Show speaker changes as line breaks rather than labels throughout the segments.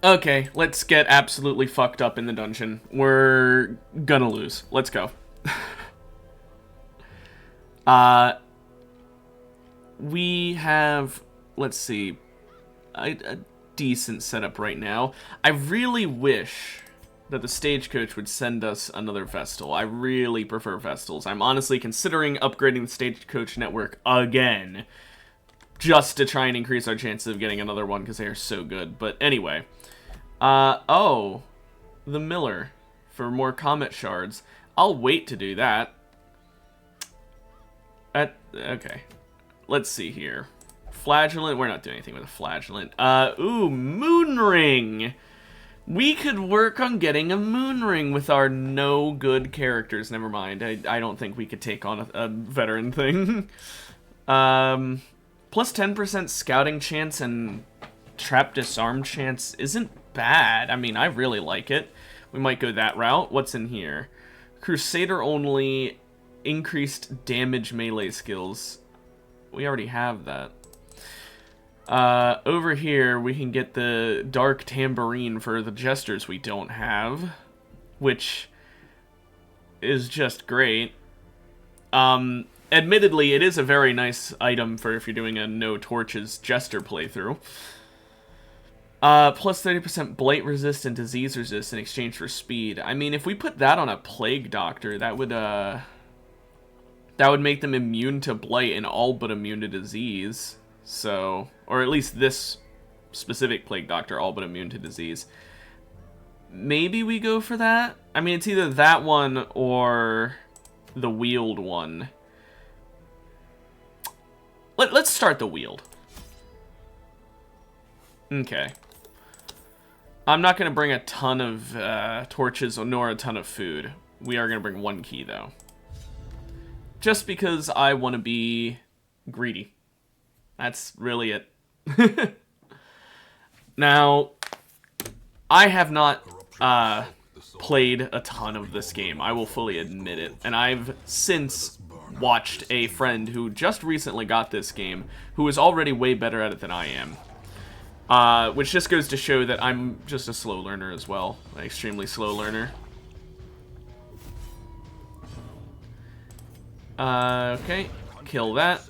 Okay, let's get absolutely fucked up in the dungeon. We're gonna lose. Let's go. We have, let's see, a decent setup right now. I really wish that the Stagecoach would send us another Vestal. I really prefer Vestals. I'm honestly considering upgrading the Stagecoach network again, just to try and increase our chances of getting another one, because they are so good. But anyway, oh, the Miller for more Comet Shards. I'll wait to do that. Okay, let's see here. Flagellant, we're not doing anything with a Flagellant. Ooh, Moonring! We could work on getting a Moonring with our no good characters. Never mind, I don't think we could take on a veteran thing. Plus 10% scouting chance and trap disarm chance isn't bad. I mean, I really like it. We might go that route. What's in here? Crusader only, increased damage melee skills. We already have that. Over here, we can get the Dark Tambourine for the Jesters we don't have, which is just great. Admittedly, it is a very nice item for if you're doing a no torches Jester playthrough. Plus 30% blight resist and disease resist in exchange for speed. I mean, if we put that on a Plague Doctor, that would make them immune to blight and all but immune to disease. So, or at least this specific Plague Doctor, all but immune to disease. Maybe we go for that? I mean, it's either that one or the Wield one. Let's start the Wield. Okay. I'm not going to bring a ton of torches nor a ton of food. We are going to bring one key, though. Just because I want to be greedy. That's really it. Now, I have not played a ton of this game. I will fully admit it. And I've since watched a friend who just recently got this game, who is already way better at it than I am. Which just goes to show that I'm just a slow learner as well. An extremely slow learner. Okay, kill that.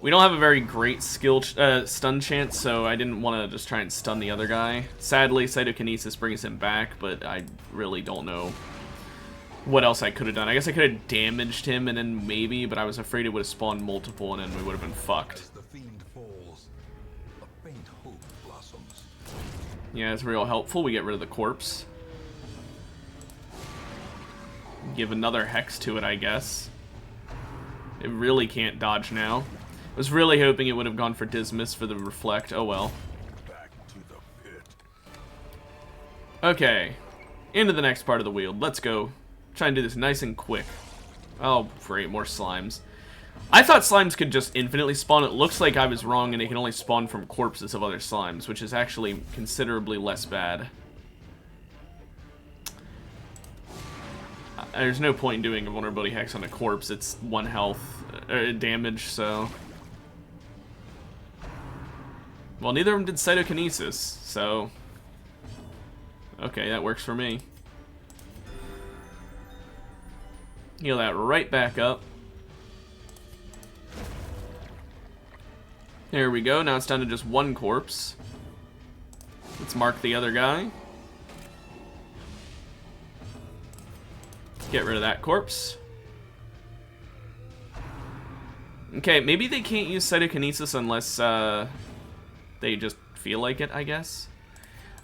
We don't have a very great skill stun chance, so I didn't want to just try and stun the other guy. Sadly, Cytokinesis brings him back, but I really don't know what else I could have done. I guess I could have damaged him and then maybe, but I was afraid it would have spawned multiple and then we would have been fucked. Yeah, it's real helpful. We get rid of the corpse. Give another hex to it, I guess. It really can't dodge now. I was really hoping it would have gone for Dismas for the reflect. Oh well. Okay. Into the next part of the Wield. Let's go. Try and do this nice and quick. Oh, great. More slimes. I thought slimes could just infinitely spawn. It looks like I was wrong and they can only spawn from corpses of other slimes, which is actually considerably less bad. There's no point in doing a vulnerability hex on a corpse. It's 1 health damage, so... Well, neither of them did Cytokinesis, so... Okay, that works for me. Heal that right back up. There we go. Now it's down to just 1 corpse. Let's mark the other guy. Get rid of that corpse. Okay, maybe they can't use Cytokinesis unless they just feel like it, I guess.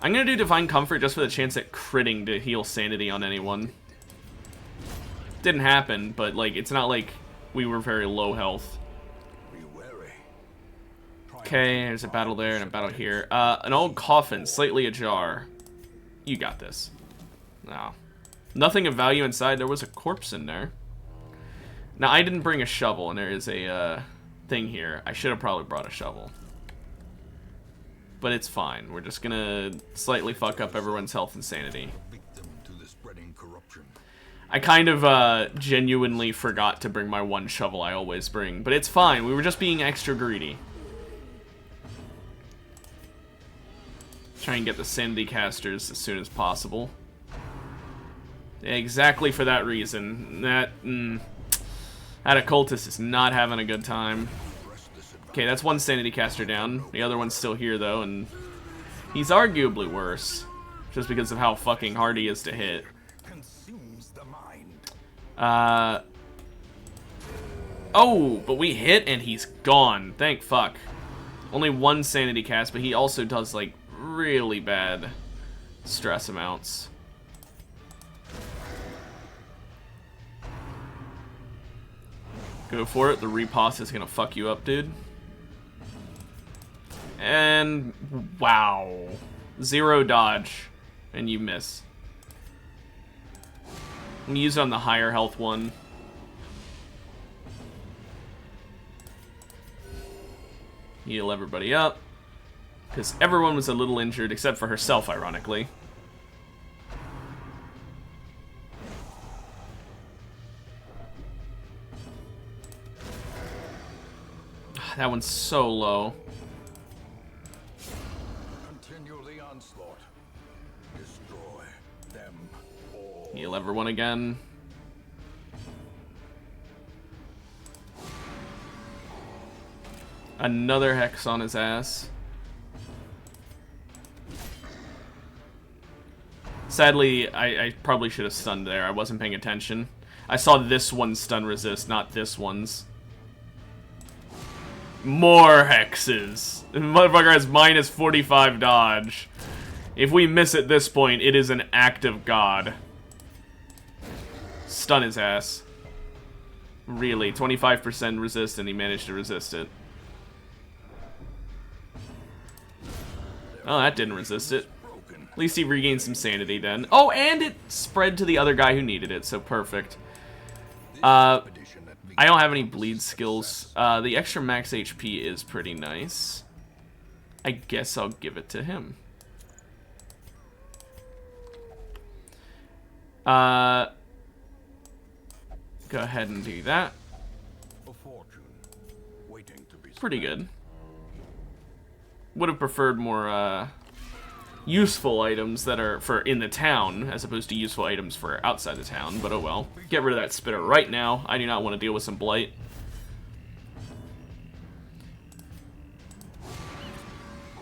I'm gonna do Divine Comfort just for the chance at critting to heal Sanity on anyone. Didn't happen, but like it's not like we were very low health. Okay, there's a battle there and a battle here. An old coffin, slightly ajar. You got this. No. Nothing of value inside. There was a corpse in there. Now, I didn't bring a shovel, and there is a thing here. I should have probably brought a shovel. But it's fine. We're just gonna slightly fuck up everyone's health and sanity. I kind of genuinely forgot to bring my 1 shovel I always bring. But it's fine. We were just being extra greedy. Try and get the Sanity Casters as soon as possible. Exactly for that reason. That Occultist is not having a good time. Okay, that's one Sanity Caster down. The other one's still here, though, and he's arguably worse. Just because of how fucking hard he is to hit. Oh, but we hit and he's gone. Thank fuck. Only one Sanity cast, but he also does, like, really bad stress amounts. Go for it. The riposte is gonna fuck you up, dude. And wow. 0 dodge. And you miss. I'm gonna use it on the higher health one. Heal everybody up. Because everyone was a little injured, except for herself, ironically. That one's so low.
Continue the onslaught. Destroy them all.
Heal everyone again. Another Hex on his ass. Sadly, I probably should have stunned there. I wasn't paying attention. I saw this one's stun resist, not this one's. More hexes. The motherfucker has minus 45 dodge. If we miss at this point, it is an act of God. Stun his ass. Really, 25% resist, and he managed to resist it. Oh, that didn't resist it. At least he regained some sanity then. Oh, and it spread to the other guy who needed it, so perfect. I don't have any bleed skills. The extra max HP is pretty nice. I guess I'll give it to him. Go ahead and do that. Pretty good. Would have preferred more useful items that are for in the town as opposed to useful items for outside the town, but oh well. Get rid of that spitter right now. I do not want to deal with some blight.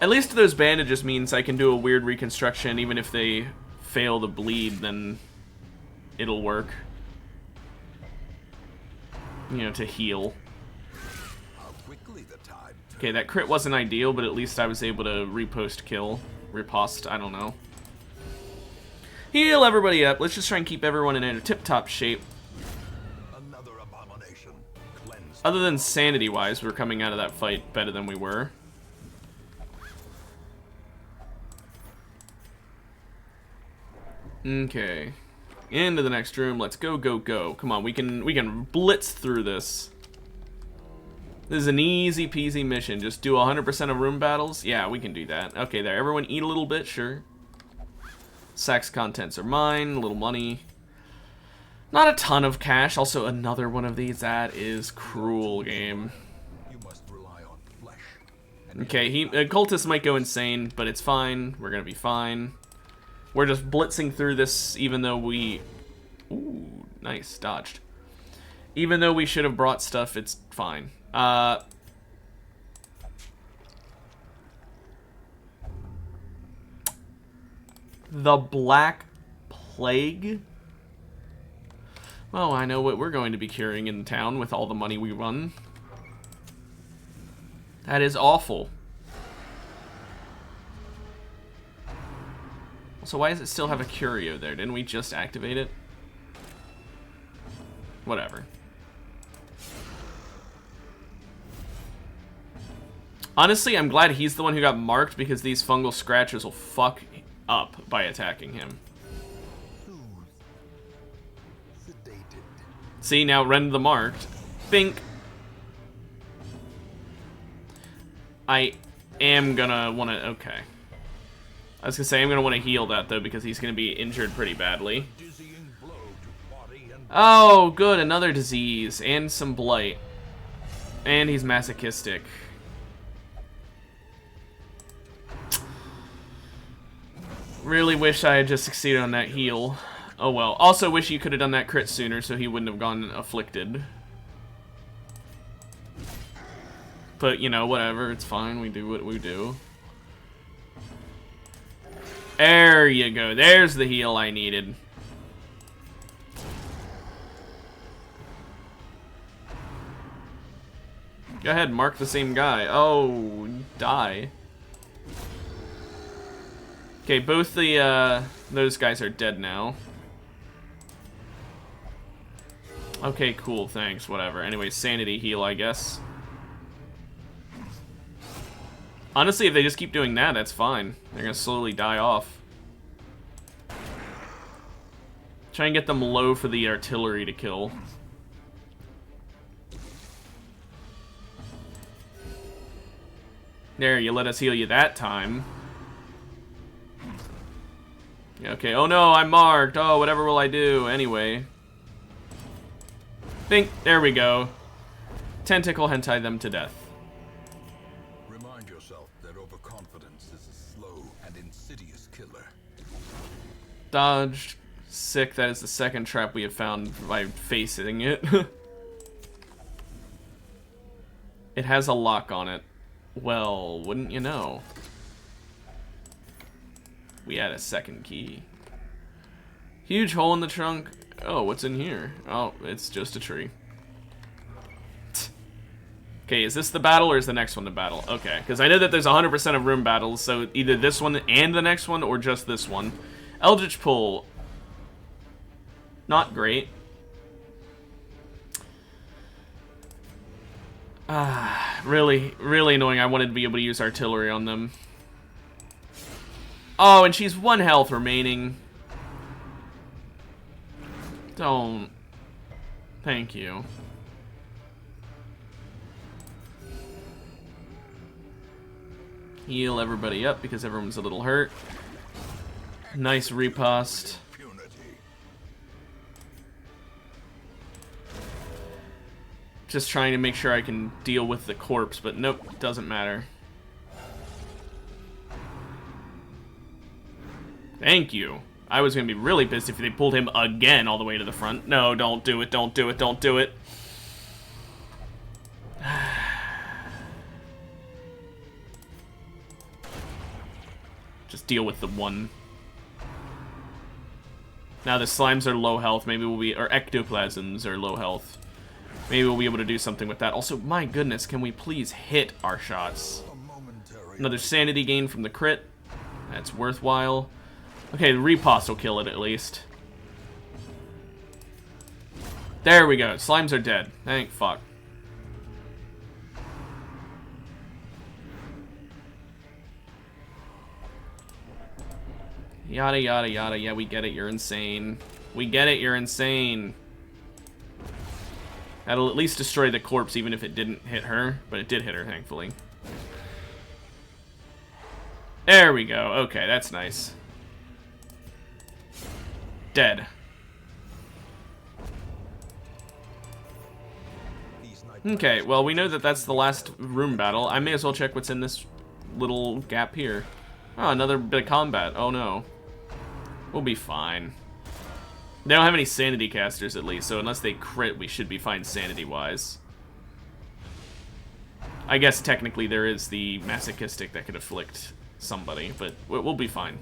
At least those bandages means I can do a weird reconstruction. Even if they fail to bleed, then it'll work. You know, to heal. Okay, that crit wasn't ideal, but at least I was able to repost kill. Riposte, I don't know. Heal everybody up. Let's just try and keep everyone in a tip-top shape. Other than sanity-wise, we're coming out of that fight better than we were. Okay. Into the next room. Let's go, go, go. Come on, we can blitz through this. This is an easy peasy mission. Just do 100% of room battles. Yeah, we can do that. Okay, there. Everyone eat a little bit, sure. Sacks contents are mine. A little money. Not a ton of cash. Also, another one of these. That is cruel, game. Okay, Cultist might go insane, but it's fine. We're gonna be fine. We're just blitzing through this, even though we... Ooh, nice. Dodged. Even though we should have brought stuff, it's fine. The Black Plague? Well, I know what we're going to be curing in the town with all the money we run. That is awful. So why does it still have a curio there? Didn't we just activate it? Whatever. Honestly, I'm glad he's the one who got marked because these fungal scratches will fuck up by attacking him. See, now rend the marked. Bink. I am gonna want to... Okay. I was gonna say, I'm gonna want to heal that, though, because he's gonna be injured pretty badly. Oh, good. Another disease. And some blight. And he's masochistic. Really wish I had just succeeded on that heal. Oh well. Also wish you could have done that crit sooner so he wouldn't have gone afflicted. But, you know, whatever. It's fine. We do what we do. There you go. There's the heal I needed. Go ahead, mark the same guy. Oh, die. Okay, both the, those guys are dead now. Okay, cool, thanks, whatever. Anyway, sanity heal, I guess. Honestly, if they just keep doing that, that's fine. They're gonna slowly die off. Try and get them low for the artillery to kill. There, you let us heal you that time. Okay, oh no, I'm marked. Oh, whatever will I do? Anyway. Think, there we go. Tentacle hentai them to death.
Remind yourself that overconfidence is a slow and insidious killer.
Dodged. Sick, that is the second trap we have found by facing it. It has a lock on it. Well, wouldn't you know? We had a second key. Huge hole in the trunk. Oh, what's in here? Oh, it's just a tree. Okay, is this the battle or is the next one the battle? Okay, because I know that there's 100% of room battles, so either this one and the next one or just this one. Eldritch Pull. Not great. Really, really annoying. I wanted to be able to use artillery on them. Oh, and she's 1 health remaining. Don't. Thank you. Heal everybody up because everyone's a little hurt. Nice riposte. Just trying to make sure I can deal with the corpse, but nope, doesn't matter. Thank you. I was gonna be really pissed if they pulled him again all the way to the front. No, don't do it, don't do it, don't do it. Just deal with the one. Now the slimes are low health, maybe we'll be, or ectoplasms are low health. Maybe we'll be able to do something with that. Also, my goodness, can we please hit our shots? Another sanity gain from the crit. That's worthwhile. Okay, the riposte will kill it at least. There we go. Slimes are dead. Thank fuck. Yada, yada, yada. Yeah, we get it. You're insane. We get it. You're insane. That'll at least destroy the corpse, even if it didn't hit her. But it did hit her, thankfully. There we go. Okay, that's nice. Dead. Okay, well, we know that that's the last room battle. I may as well check what's in this little gap here. Oh, another bit of combat. Oh, no. We'll be fine. They don't have any sanity casters, at least, so unless they crit, we should be fine sanity-wise. I guess technically there is the masochistic that could afflict somebody, but we'll be fine.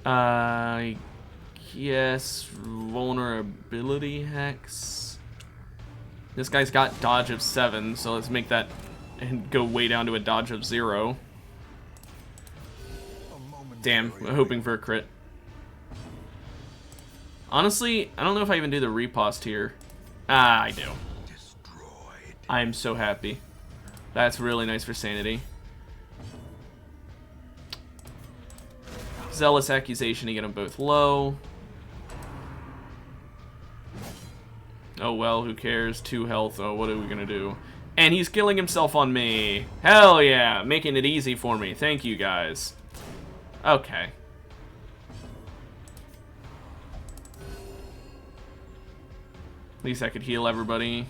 I guess vulnerability hex. This guy's got dodge of 7, so let's make that and go way down to a dodge of 0. Damn, I'm hoping for a crit. Honestly, I don't know if I even do the riposte here. Ah, I do. I'm so happy. That's really nice for sanity. Zealous accusation to get them both low. Oh well, who cares? 2 health. Oh, what are we gonna do? And he's killing himself on me. Hell yeah, making it easy for me. Thank you guys. Okay. At least I could heal everybody.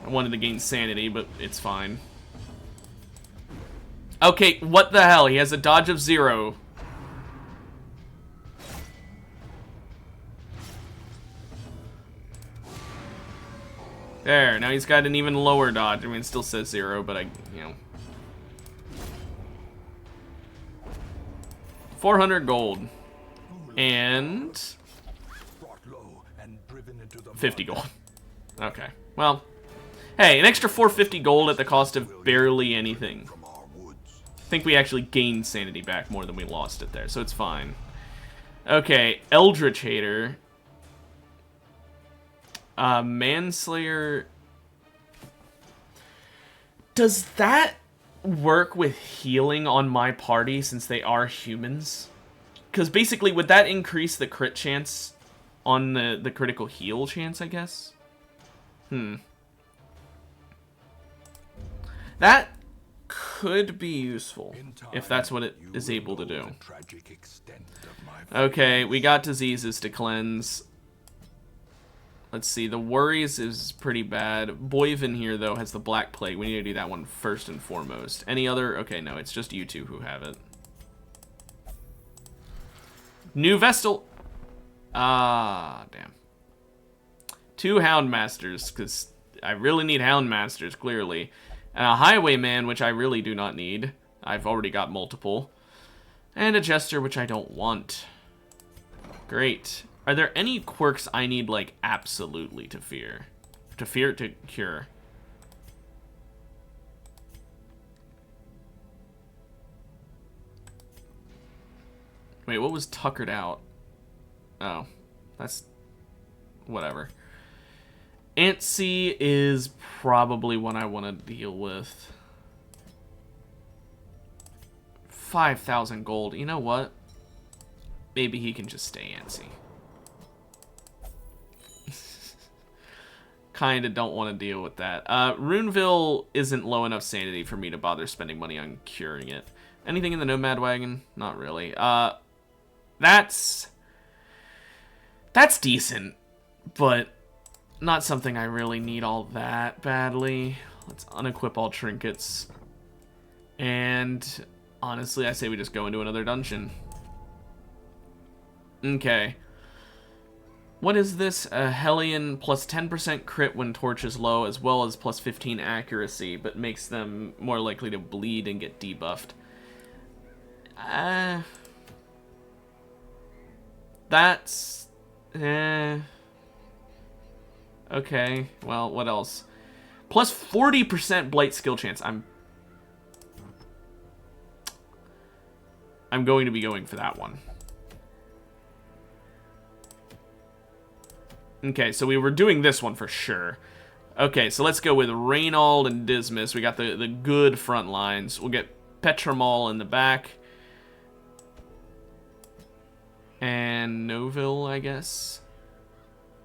I wanted to gain sanity, but it's fine. Okay, what the hell? He has a dodge of 0. There, now he's got an even lower dodge. I mean, it still says 0, but you know. 400 gold. And 50 gold. Okay, well. Hey, an extra 450 gold at the cost of barely anything. I think we actually gained sanity back more than we lost it there, so it's fine. Okay, Eldritch Hater. Manslayer. Does that work with healing on my party since they are humans? Because basically, would that increase the crit chance on the critical heal chance, I guess? That could be useful, if that's what it is able to do. Okay, we got diseases to cleanse. Let's see, the worries is pretty bad. Boyvin here, though, has the Black Plague. We need to do that one first and foremost. Any other? Okay, no, it's just you two who have it. New Vestal. Ah, damn. 2 Houndmasters, because I really need Houndmasters, clearly. And a Highwayman, which I really do not need. I've already got multiple. And a Jester, which I don't want. Great. Are there any quirks I need, like, absolutely to fear? To cure. Wait, what was tuckered out? Oh, that's... whatever. Antsy is probably one I want to deal with. 5,000 gold. You know what? Maybe he can just stay Antsy. Kinda don't want to deal with that. Runeville isn't low enough sanity for me to bother spending money on curing it. Anything in the Nomad Wagon? Not really. That's decent, but not something I really need all that badly. Let's unequip all trinkets. And honestly, I say we just go into another dungeon. Okay. What is this? A Hellion plus 10% crit when torch is low, as well as plus 15 accuracy, but makes them more likely to bleed and get debuffed. That's... Okay, well, what else? Plus 40% Blight skill chance. I'm going to be going for that one. Okay, so we were doing this one for sure. Okay, so let's go with Reynald and Dismas. We got the good front lines. We'll get Petramol in the back. And Noville, I guess.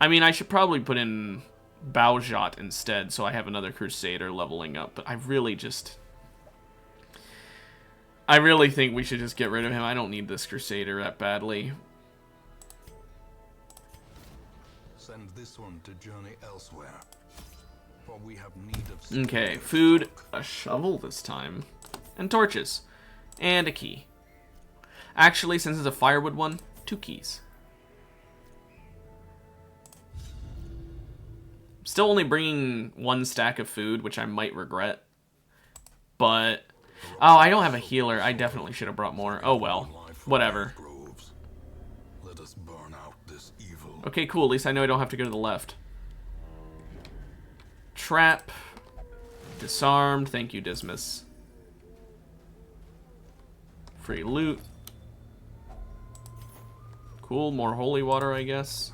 I mean, I should probably put in Baujot instead, so I have another Crusader leveling up. But I really think we should just get rid of him. I don't need this Crusader that badly.
Send this one to journey elsewhere. For we have need of
okay, food, a shovel this time, and torches, and a key. Actually, since it's a firewood one, 2 keys. Still only bringing 1 stack of food, which I might regret. But, oh, I don't have a healer. I definitely should have brought more. Oh well, whatever.
Let us burn out this evil.
Okay, cool. At least I know I don't have to go to the left. Trap. Disarmed. Thank you, Dismas. Free loot. Cool. More holy water, I guess.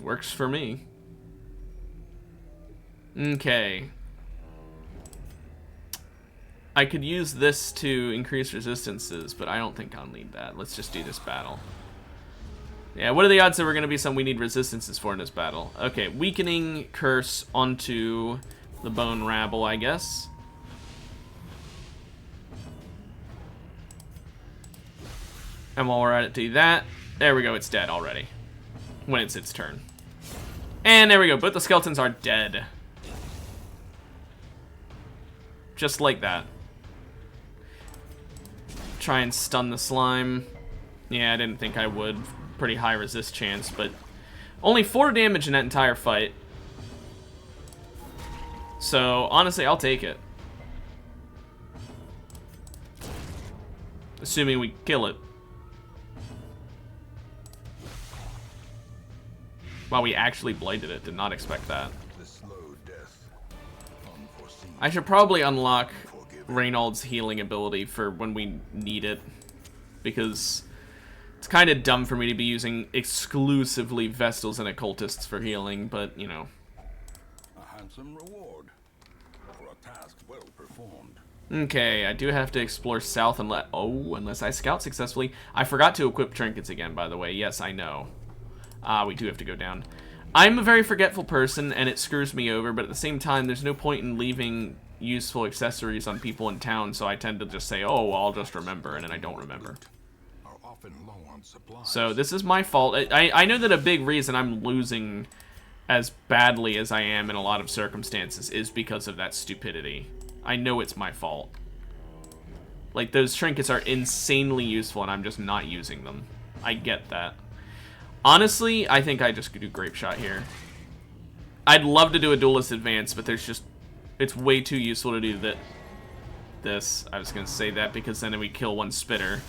Works for me. Okay. I could use this to increase resistances, but I don't think I'll need that. Let's just do this battle. Yeah, what are the odds that we're going to be something we need resistances for in this battle? Okay, weakening curse onto the bone rabble, I guess. And while we're at it, do that. There we go, it's dead already. When it's its turn. And there we go, but the skeletons are dead. Just like that. try and stun the slime. Yeah, I didn't think I would. Pretty high resist chance, but only 4 damage in that entire fight. So, honestly, I'll take it. Assuming we kill it. Wow, we actually blighted it. Did not expect that.
The slow death, unforeseen.
I should probably unlock Reynald's healing ability for when we need it. Because it's kind of dumb for me to be using exclusively Vestals and Occultists for healing, but, you know.
A handsome reward for a task well performed.
Okay, I do have to explore south and unless I scout successfully. I forgot to equip trinkets again, by the way. Yes, I know. We do have to go down. I'm a very forgetful person, and it screws me over, but at the same time, there's no point in leaving useful accessories on people in town, so I tend to just say, oh, well, I'll just remember, and then I don't remember.
Are often low on supplies.
So this is my fault. I know that a big reason I'm losing as badly as I am in a lot of circumstances is because of that stupidity. I know it's my fault. Like, those trinkets are insanely useful, and I'm just not using them. I get that. Honestly, I think I just could do Grape Shot here. I'd love to do a Duelist Advance, but there's just... It's way too useful to do this. I was going to say that because then we kill one Spitter.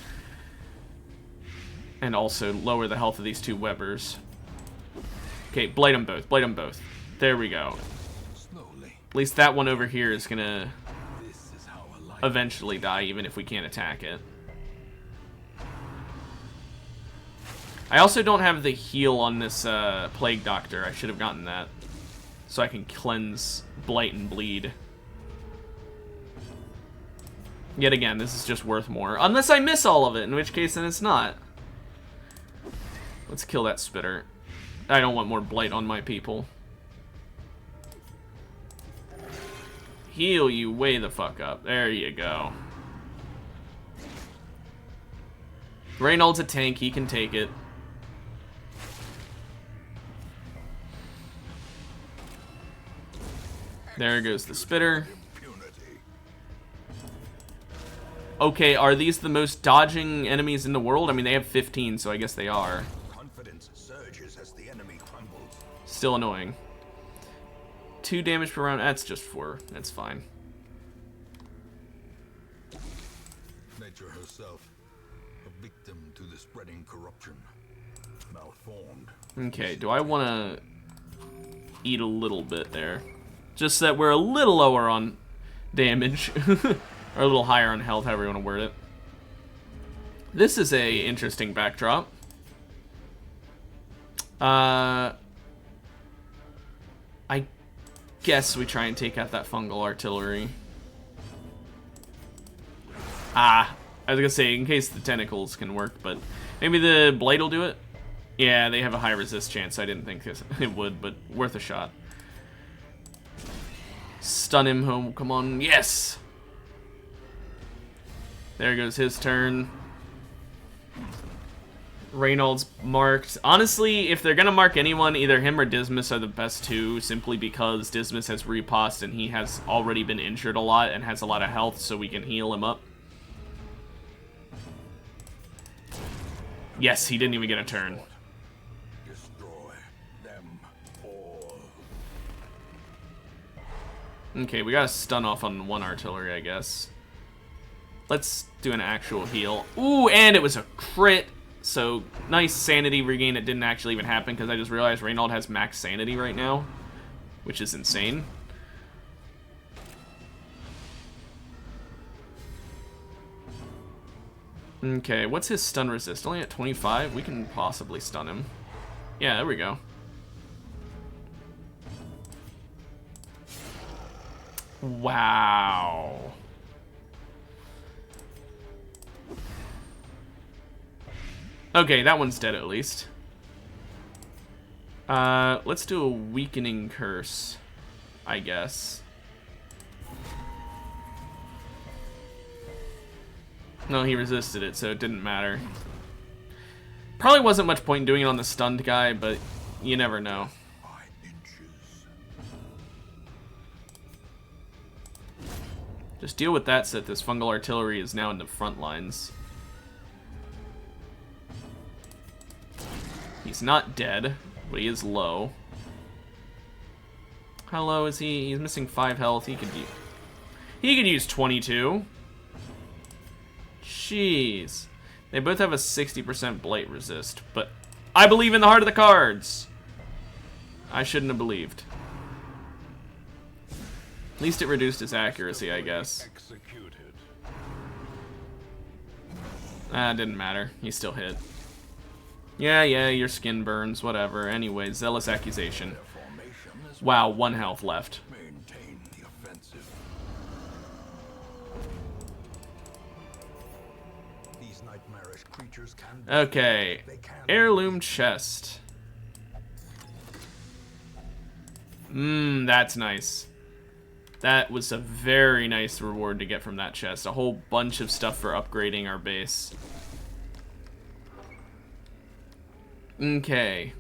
And also lower the health of these 2 Webbers. Okay, blight them both. Blight them both. There we go.
Slowly.
At least that one over here is going to
This is how a life.
eventually die, even if we can't attack it. I also don't have the heal on this Plague Doctor. I should have gotten that. So I can cleanse Blight and Bleed. Yet again, this is just worth more. Unless I miss all of it, in which case then it's not. Let's kill that Spitter. I don't want more Blight on my people. Heal you way the fuck up. There you go. Reynald's a tank, he can take it. There goes the Spitter.
Impunity.
Okay, are these the most dodging enemies in the world? I mean, they have 15, so I guess they are.
Confidence surges as the enemy crumbles.
Still annoying. 2 damage per round. That's just 4. That's fine.
Nature herself, a victim to the spreading corruption. Malformed.
Okay, do I want to eat a little bit there? Just so that we're a little lower on damage. Or a little higher on health, however you want to word it. This is a interesting backdrop. I guess we try and take out that fungal artillery. I was gonna say, in case the tentacles can work, but maybe the blade will do it? Yeah, they have a high resist chance. I didn't think it would, but worth a shot. Stun him home. Come on. Yes! There goes his turn. Reynald's marked. Honestly, if they're going to mark anyone, either him or Dismas are the best 2, simply because Dismas has riposte and he has already been injured a lot and has a lot of health, so we can heal him up. Yes, he didn't even get a turn.
Destroy them all.
Okay, we got a stun off on 1 artillery, I guess. Let's do an actual heal. Ooh, and it was a crit. So, nice sanity regain. It didn't actually even happen because I just realized Reynald has max sanity right now, which is insane. Okay, what's his stun resist? Only at 25? We can possibly stun him. Yeah, there we go. Wow. Okay, that one's dead at least. Let's do a weakening curse, I guess. No, he resisted it, so it didn't matter. Probably wasn't much point in doing it on the stunned guy, but you never know.
5 inches.
Just deal with that, so that this fungal artillery is now in the front lines. He's not dead, but he is low. How low is he? He's missing 5 health. He could use 22. Jeez. They both have a 60% blight resist, but I believe in the heart of the cards. I shouldn't have believed. At least it reduced his accuracy, I guess. Didn't matter. He still hit. Yeah, your skin burns, whatever. Anyway, Zealous Accusation. Wow, 1 health left.
Maintain the offensive. These nightmarish creatures can be
Okay. Heirloom chest. That's nice. That was a very nice reward to get from that chest. A whole bunch of stuff for upgrading our base. Okay.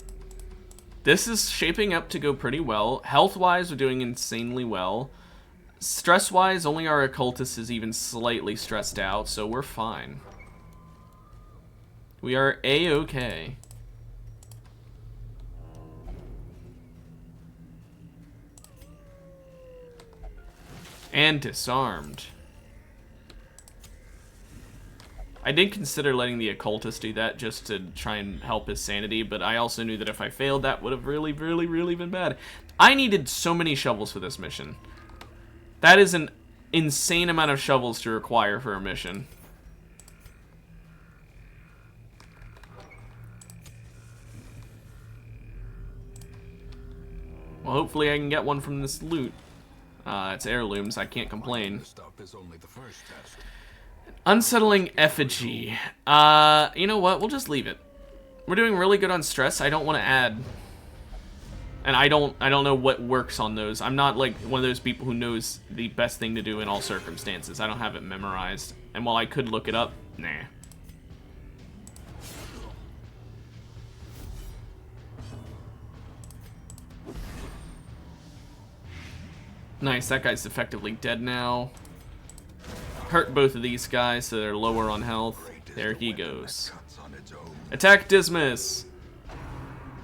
This is shaping up to go pretty well. Health-wise, we're doing insanely well. Stress-wise, only our occultist is even slightly stressed out, so we're fine. We are A-okay. And disarmed. I did consider letting the occultist do that just to try and help his sanity, but I also knew that if I failed, that would have really been bad. I needed so many shovels for this mission. That is an insane amount of shovels to require for a mission. Well, hopefully I can get one from this loot. It's heirlooms, I can't complain. Unsettling effigy. You know what? We'll just leave it. We're doing really good on stress. I don't want to add. And I don't know what works on those. I'm not like one of those people who knows the best thing to do in all circumstances. I don't have it memorized. And while I could look it up, nah. Nice, that guy's effectively dead now. Hurt both of these guys so they're lower on health. There he goes. Attack Dismas!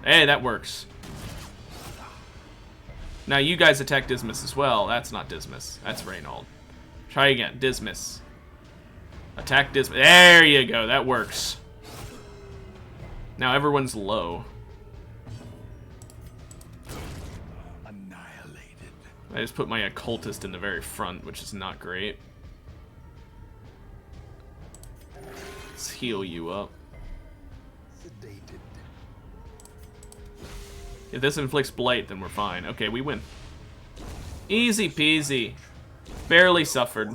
Hey, that works. Now you guys attack Dismas as well. That's not Dismas. That's Reynold. Try again. Dismas. Attack Dismas. There you go. That works. Now everyone's low. I just put my occultist in the very front, which is not great. Let's heal you up. If this inflicts blight, then we're fine. Okay, we win. Easy peasy. Barely suffered.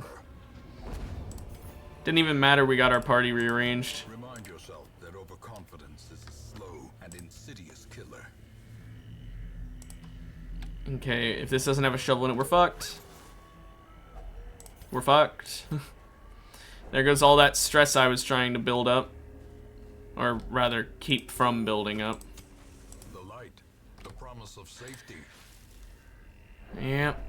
Didn't even matter we got our party rearranged.
Remind yourself that overconfidence is a slow and insidious killer.
Okay, if this doesn't have a shovel in it, we're fucked. We're fucked. There goes all that stress I was trying to build up. Or rather, keep from building up.
The light, the promise of safety.
Yep.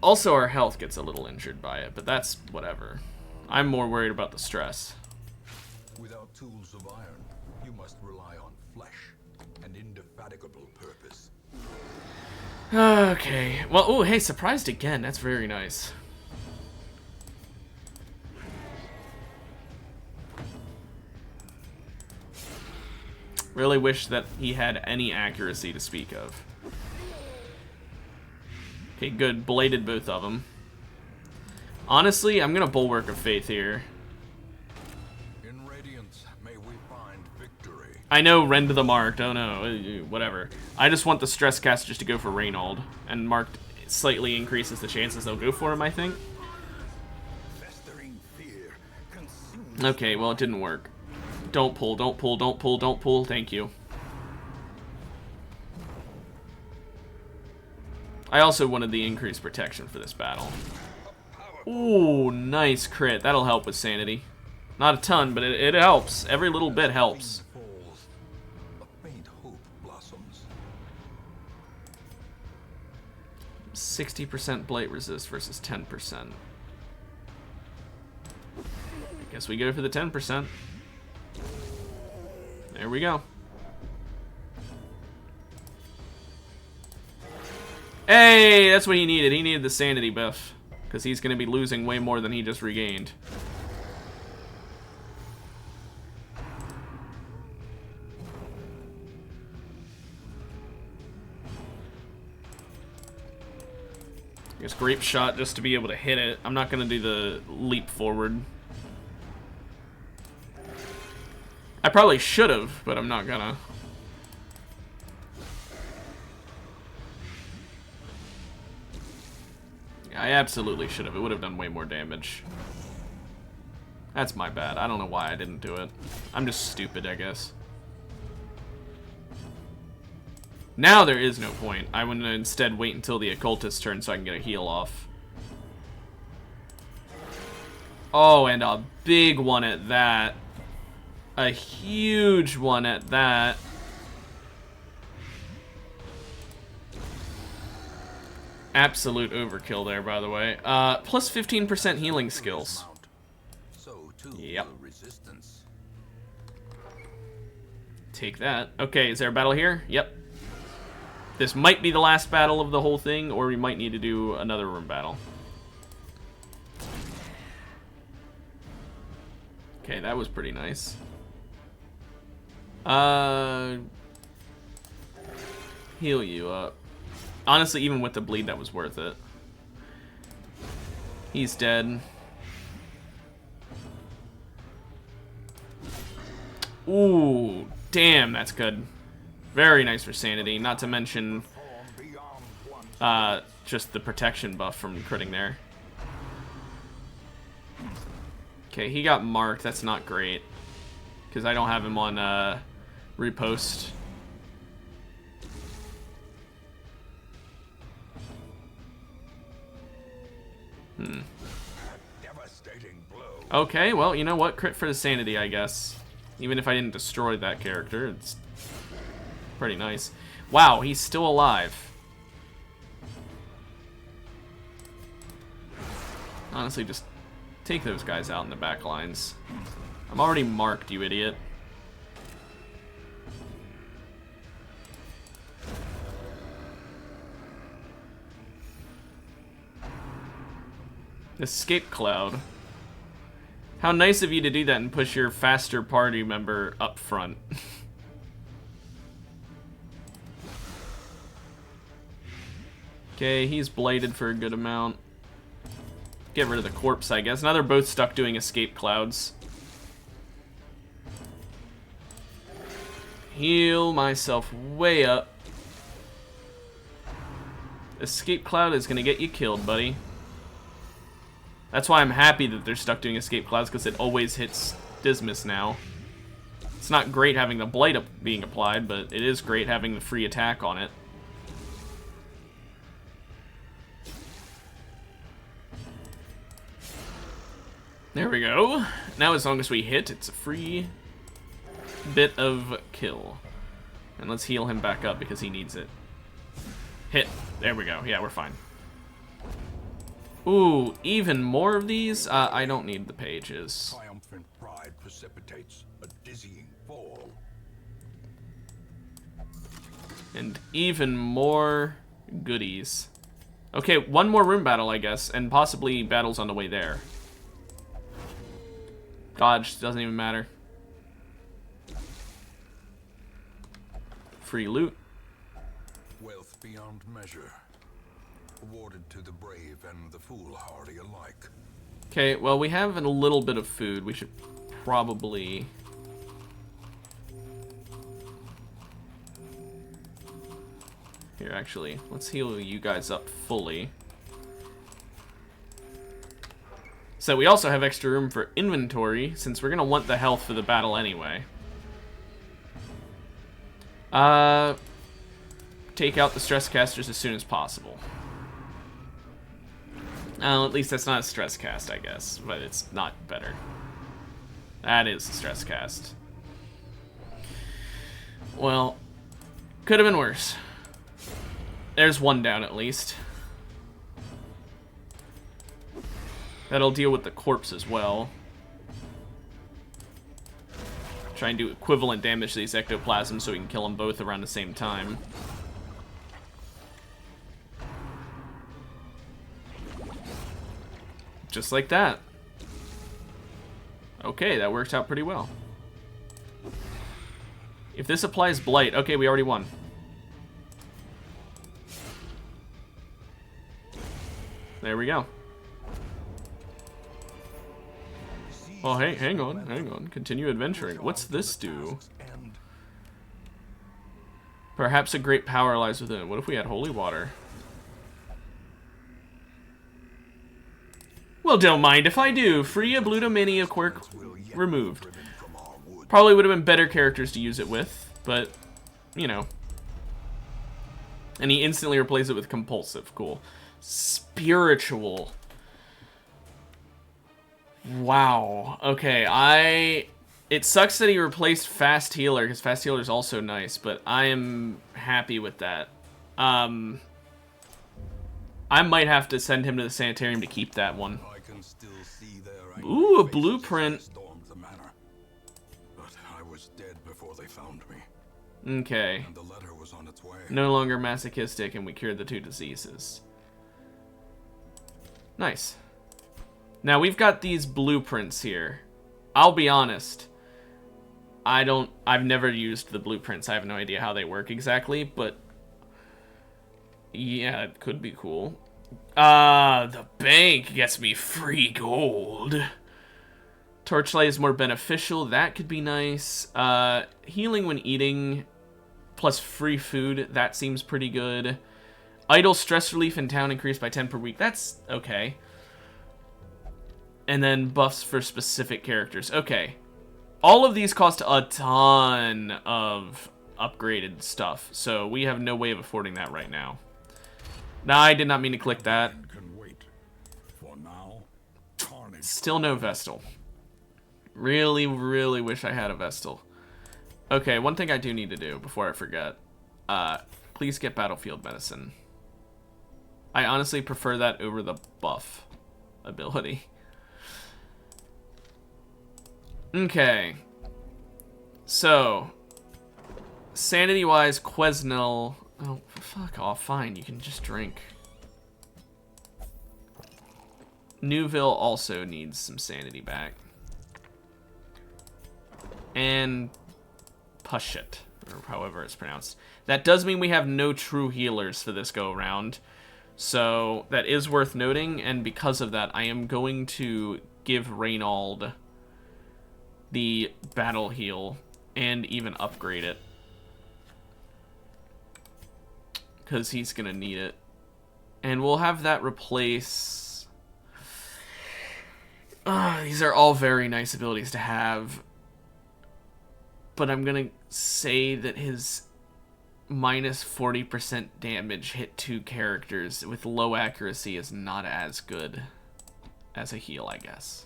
Also, our health gets a little injured by it, but that's whatever. I'm more worried about the stress.
Without tools of iron, you must rely on flesh, an indefatigable purpose.
Okay. Well, oh, hey, surprised again. That's very nice. Really wish that he had any accuracy to speak of. Okay, good. Bladed both of them. Honestly, I'm gonna Bulwark of Faith here.
In Radiance, may we find victory.
I know Rend the Marked. Oh no, whatever. I just want the stress casters to go for Reynold, and Marked slightly increases the chances they'll go for him, I think.
Festering fear consumes.
Okay, well, it didn't work. Don't pull, don't pull, don't pull, don't pull. Thank you. I also wanted the increased protection for this battle. Ooh, nice crit. That'll help with sanity. Not a ton, but it helps. Every little bit helps.
Falls, a faint hope blossoms.
60% blight resist versus 10%. I guess we go for the 10%. There we go. Hey, that's what he needed. He needed the sanity buff. Because he's going to be losing way more than he just regained. I guess grape shot just to be able to hit it. I'm not going to do the leap forward. I probably should have, but I'm not gonna. Yeah, I absolutely should have. It would have done way more damage. That's my bad. I don't know why I didn't do it. I'm just stupid, I guess. Now there is no point. I would instead wait until the occultist's turn so I can get a heal off. Oh, and a big one at that. A huge one at that. Absolute overkill there, by the way. Plus 15% healing skills. Yep. Take that. Okay, is there a battle here? Yep. This might be the last battle of the whole thing, or we might need to do another room battle. Okay, that was pretty nice. Heal you up. Honestly, even with the bleed, that was worth it. He's dead. Ooh, damn, that's good. Very nice for sanity, not to mention just the protection buff from critting there. Okay, he got marked. That's not great. Because I don't have him on repost. Okay, well, you know what? Crit for the sanity, I guess. Even if I didn't destroy that character, it's pretty nice. Wow, he's still alive. Honestly, just take those guys out in the back lines. I'm already marked, you idiot. Escape Cloud. How nice of you to do that and push your faster party member up front. Okay, he's bladed for a good amount. Get rid of the corpse, I guess. Now they're both stuck doing escape clouds. Heal myself way up. Escape cloud is gonna get you killed, buddy. That's why I'm happy that they're stuck doing escape clouds, because it always hits Dismas now. It's not great having the blight being applied, but it is great having the free attack on it. There we go. Now as long as we hit, it's a free bit of kill. And let's heal him back up because he needs it. Hit. There we go. Yeah, we're fine. Ooh, even more of these? I don't need the pages.
Triumphant pride precipitates a dizzying fall.
And even more goodies. Okay, one more room battle, I guess, and possibly battles on the way there. Dodge, doesn't even matter. Free loot.
Wealth beyond measure. Awarded to the brave and the foolhardy alike.
Okay, well, we have a little bit of food. We should probably... Here, actually, let's heal you guys up fully. So we also have extra room for inventory, since we're going to want the health for the battle anyway. Take out the stress casters as soon as possible. At least that's not a stress cast, I guess, but it's not better. That is a stress cast. Well, could have been worse. There's one down at least. That'll deal with the corpse as well. Try and do equivalent damage to these ectoplasms so we can kill them both around the same time. Just like that. Okay, that worked out pretty well. If this applies Blight... Okay, we already won. There we go. Oh, hey, hang on. Continue adventuring. What's this do? Perhaps a great power lies within. What if we had holy water? Well, don't mind if I do. Free a Blutomania quirk removed. Probably would have been better characters to use it with, but, you know. And he instantly replaces it with compulsive. Cool. Spiritual. Wow. Okay, it sucks that he replaced Fast Healer, because Fast Healer is also nice, but I am happy with that. I might have to send him to the sanitarium to keep that one. Ooh, a blueprint.
But I was dead before they found me.
Okay.
And the letter was on its way.
No longer masochistic, and we cured the 2 diseases. Nice. Now, we've got these blueprints here. I'll be honest. I've never used the blueprints. I have no idea how they work exactly, but... yeah, it could be cool. The bank gets me free gold. Torchlight is more beneficial. That could be nice. Healing when eating plus free food. That seems pretty good. Idle stress relief in town increased by 10 per week. That's okay. And then buffs for specific characters. Okay. All of these cost a ton of upgraded stuff, so we have no way of affording that right now. Nah, I did not mean to click that.
For now,
Still no Vestal. Really, really wish I had a Vestal. Okay, one thing I do need to do before I forget. Please get Battlefield Medicine. I honestly prefer that over the buff ability. Okay. So, sanity-wise, Quesnel... Oh, fuck off. Fine, you can just drink. Newville also needs some sanity back. And Pushet, or however it's pronounced. That does mean we have no true healers for this go-around. So, that is worth noting, and because of that, I am going to give Reynald the battle heal and even upgrade it. Because he's going to need it. And we'll have that replace... these are all very nice abilities to have. But I'm going to say that his minus 40% damage hit 2 characters with low accuracy is not as good as a heal, I guess.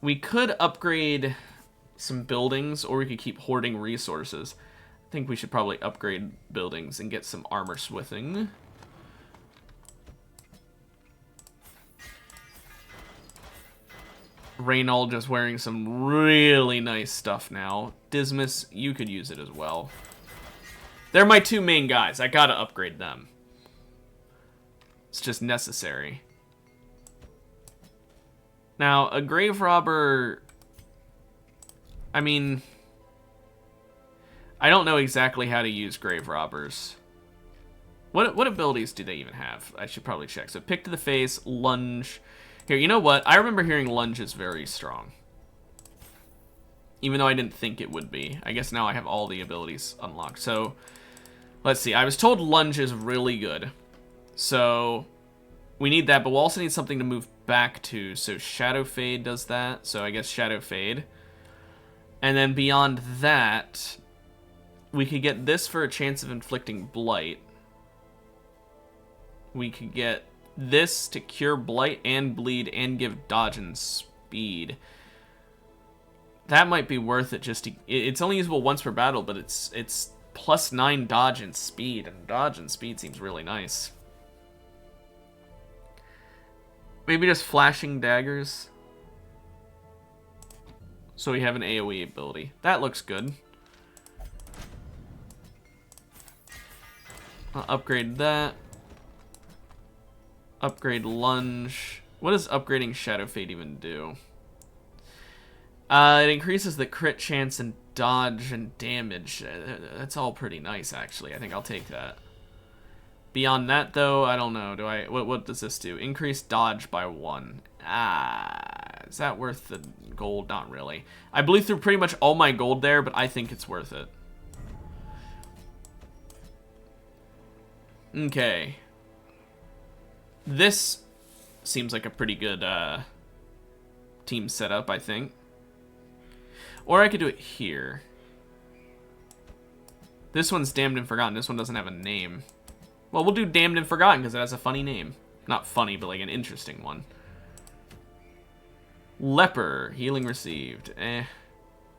We could upgrade some buildings, or we could keep hoarding resources. I think we should probably upgrade buildings and get some armor smithing. Reynald just wearing some really nice stuff now. Dismas, you could use it as well. They're my 2 main guys. I gotta upgrade them. It's just necessary. Now, a grave robber... I mean... I don't know exactly how to use grave robbers. What abilities do they even have? I should probably check. So, pick to the face, lunge... Here, you know what? I remember hearing lunge is very strong. Even though I didn't think it would be. I guess now I have all the abilities unlocked. So, let's see. I was told lunge is really good. So, we need that, but we'll also need something to move back to. So, Shadow Fade does that. So, I guess Shadow Fade. And then beyond that, we could get this for a chance of inflicting Blight. We could get this to cure Blight and Bleed and give dodge and speed. That might be worth it just to... It's only usable once per battle, but it's plus 9 dodge and speed, and dodge and speed seems really nice. Maybe just flashing daggers. So we have an AoE ability. That looks good. I'll upgrade that. Upgrade lunge. What does upgrading Shadow Fade even do? It increases the crit chance and dodge and damage. That's all pretty nice, actually. I think I'll take that. Beyond that, though, I don't know. Do I? What does this do? Increase dodge by 1. Is that worth the gold? Not really. I blew through pretty much all my gold there, but I think it's worth it. Okay. This seems like a pretty good team setup, I think. Or I could do it here. This one's Damned and Forgotten. This one doesn't have a name. Well, we'll do Damned and Forgotten because it has a funny name. Not funny, but like an interesting one. Leper. Healing received.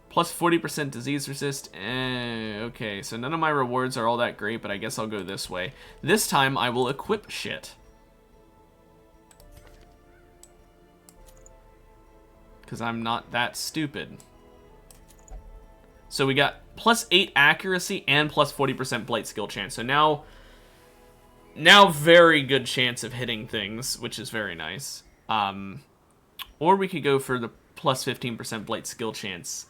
Plus 40% disease resist. Okay, so none of my rewards are all that great, but I guess I'll go this way. This time I will equip shit. Because I'm not that stupid. So we got plus 8 accuracy and plus 40% blight skill chance. So now very good chance of hitting things, which is very nice. Or we could go for the plus 15% blight skill chance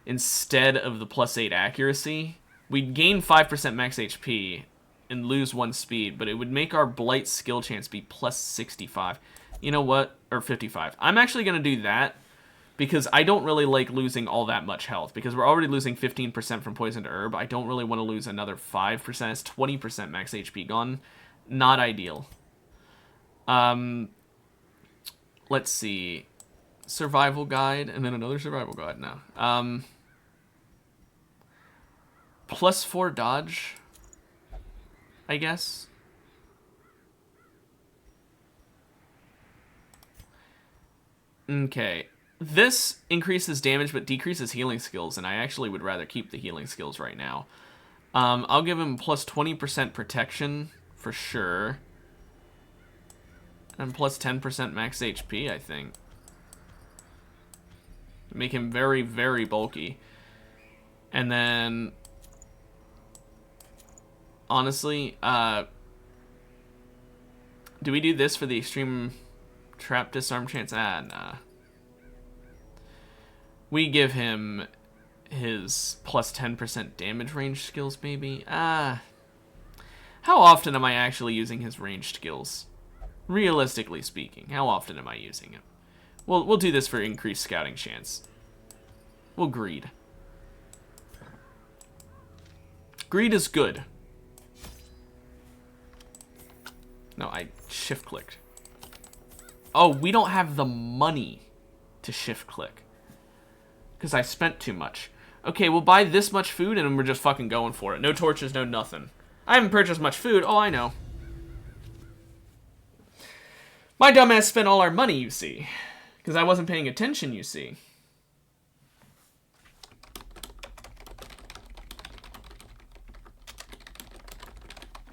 instead of the plus 8 accuracy. We'd gain 5% max HP and lose 1 speed, but it would make our blight skill chance be plus 65. You know what? Or 55. I'm actually going to do that. Because I don't really like losing all that much health. Because we're already losing 15% from poison to herb. I don't really want to lose another 5%. It's 20% max HP gone. Not ideal. Let's see. Survival guide. And then another survival guide now. Plus 4 dodge. I guess. Okay. This increases damage but decreases healing skills, and I actually would rather keep the healing skills right now. I'll give him plus 20% protection for sure. And plus 10% max HP, I think. Make him very, very bulky. And then... honestly, do we do this for the extreme trap disarm chance? Nah. We give him his plus 10% damage range skills, maybe? How often am I actually using his ranged skills? Realistically speaking, how often am I using him? We'll do this for increased scouting chance. We'll greed. Greed is good. No, I shift clicked. Oh, we don't have the money to shift click. Because I spent too much. Okay, we'll buy this much food and we're just fucking going for it. No torches, no nothing. I haven't purchased much food. Oh, I know. My dumbass spent all our money, you see. Because I wasn't paying attention, you see.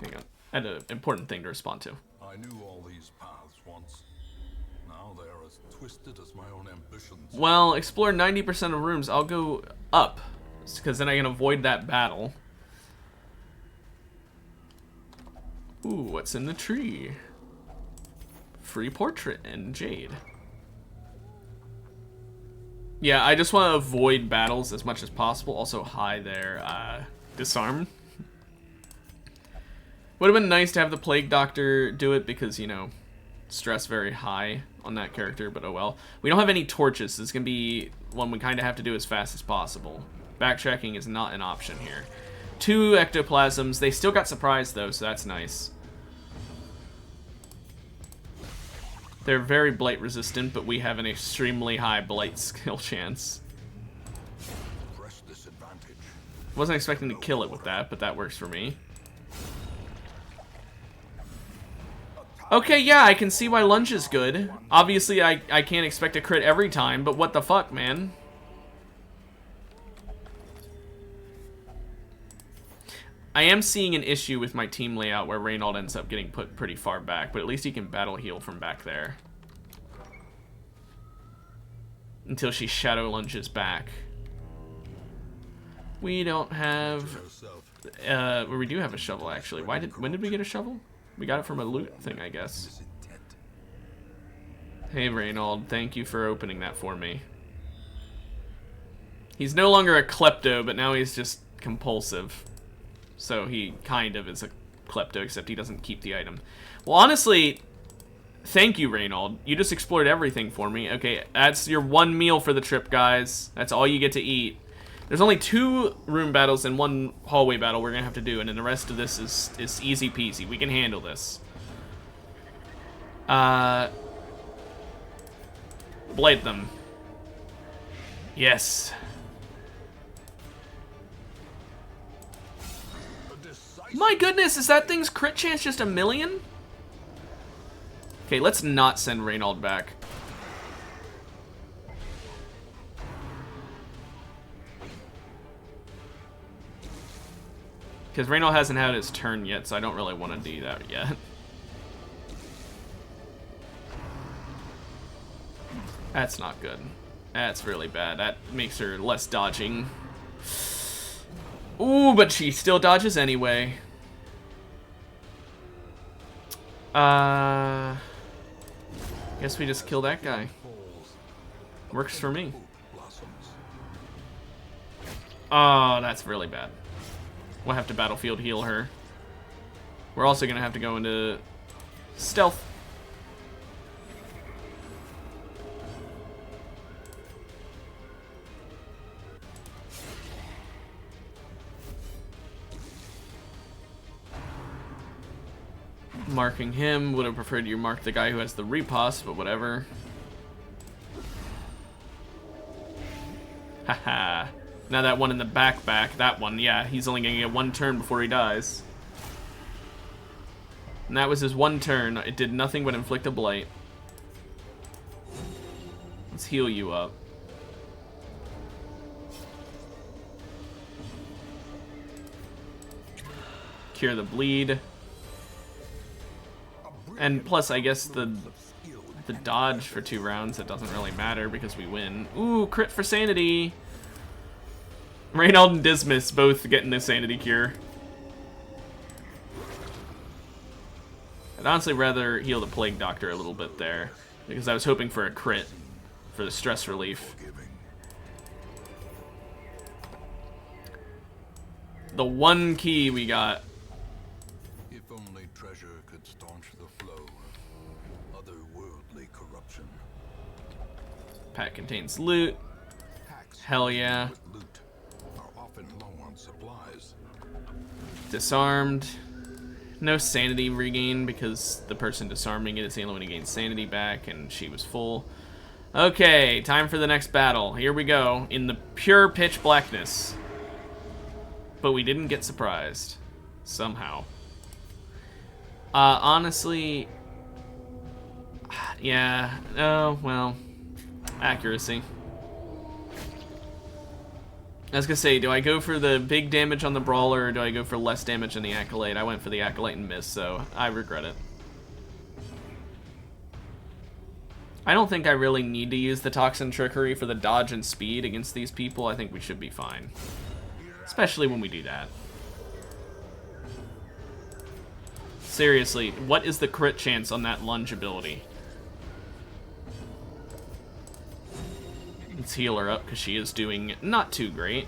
Hang on. I had an important thing to respond to.
I knew all these paths once. Now they are as twisted as my own ambitions.
Well, explore 90% of rooms. I'll go up, because then I can avoid that battle. Ooh, what's in the tree? Free portrait and jade. Yeah, I just want to avoid battles as much as possible. Also, hi there, disarm. Would have been nice to have the Plague Doctor do it because, you know, stress very high on that character, but oh well. We don't have any torches. This is going to be one we kind of have to do as fast as possible. Backtracking is not an option here. 2 ectoplasms. They still got surprised, though, so that's nice. They're very blight resistant, but we have an extremely high blight skill chance. Wasn't expecting to kill it with that, but that works for me. Okay, yeah, I can see why lunge is good. Obviously, I can't expect a crit every time, but what the fuck, man? I am seeing an issue with my team layout where Reynauld ends up getting put pretty far back, but at least he can battle heal from back there. until she shadow lunges back. We don't have... we do have a shovel, actually. When did we get a shovel? We got it from a loot thing, I guess. Hey, Reynold, thank you for opening that for me. He's no longer a klepto, but now he's just compulsive. So he kind of is a klepto, except he doesn't keep the item. Well, honestly, thank you, Reynold. You just explored everything for me. Okay, that's your one meal for the trip, guys. That's all you get to eat. There's only 2 room battles and 1 hallway battle we're gonna have to do, and then the rest of this is easy peasy. We can handle this. Blight them. Yes. My goodness, is that thing's crit chance just 1,000,000? Okay, let's not send Reynold back. Because Reynold hasn't had his turn yet, so I don't really want to do that yet. That's not good. That's really bad. That makes her less dodging. Ooh, but she still dodges anyway. Guess we just kill that guy. Works for me. Oh, that's really bad. We'll have to battlefield heal her. We're also gonna have to go into stealth. Marking him. Would have preferred you mark the guy who has the riposte, but whatever. Haha. Now that one in the back, that one, yeah, he's only gonna get 1 turn before he dies. And that was his 1 turn. It did nothing but inflict a blight. Let's heal you up. Cure the bleed. And plus, I guess the dodge for 2 rounds, it doesn't really matter because we win. Ooh, crit for sanity. Reynold and Dismas both getting a sanity cure. I'd honestly rather heal the Plague Doctor a little bit there, because I was hoping for a crit for the stress relief. The 1 key we got.
If only treasure could staunch the flow of otherworldly corruption.
Pack contains loot. Hell yeah. Disarmed. No sanity regain because the person disarming it is the only one who gains sanity back, and she was full. Okay, time for the next battle. Here we go, in the pure pitch blackness. But we didn't get surprised. Somehow. Honestly... Yeah, oh, well... Accuracy. I was gonna say, do I go for the big damage on the Brawler, or do I go for less damage on the Acolyte? I went for the Acolyte and missed, so I regret it. I don't think I really need to use the Toxin Trickery for the dodge and speed against these people. I think we should be fine. Especially when we do that. Seriously, what is the crit chance on that lunge ability? Let's heal her up, because she is doing not too great.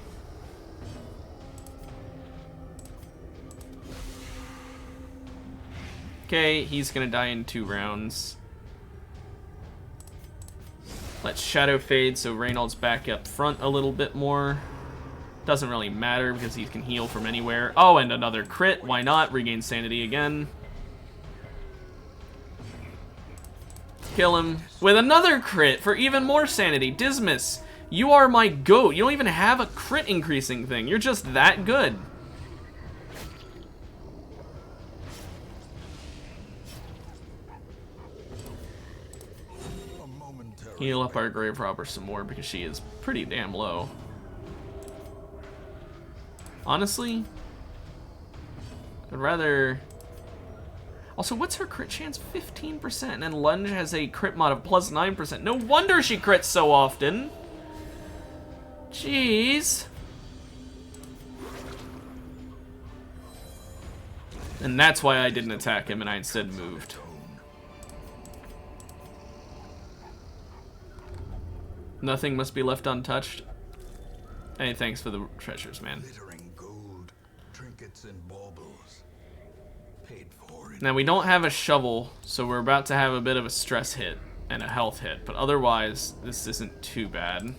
Okay, he's gonna die in 2 rounds. Let's Shadow Fade so Reynold's back up front a little bit more. Doesn't really matter because he can heal from anywhere. Oh, and another crit. Why not? Regain sanity again. Kill him with another crit for even more sanity. Dismas, you are my GOAT. You don't even have a crit increasing thing. You're just that good. Heal up our Grave Robber some more because she is pretty damn low. Honestly, I'd rather... Also, what's her crit chance? 15%. And then Lunge has a crit mod of plus 9%. No wonder she crits so often. Jeez. And that's why I didn't attack him and I instead moved. Nothing must be left untouched. Hey, thanks for the treasures, man.
Glittering gold, trinkets and baubles. Paid for in
Now, we don't have a shovel, so we're about to have a bit of a stress hit and a health hit. But otherwise, this isn't too bad.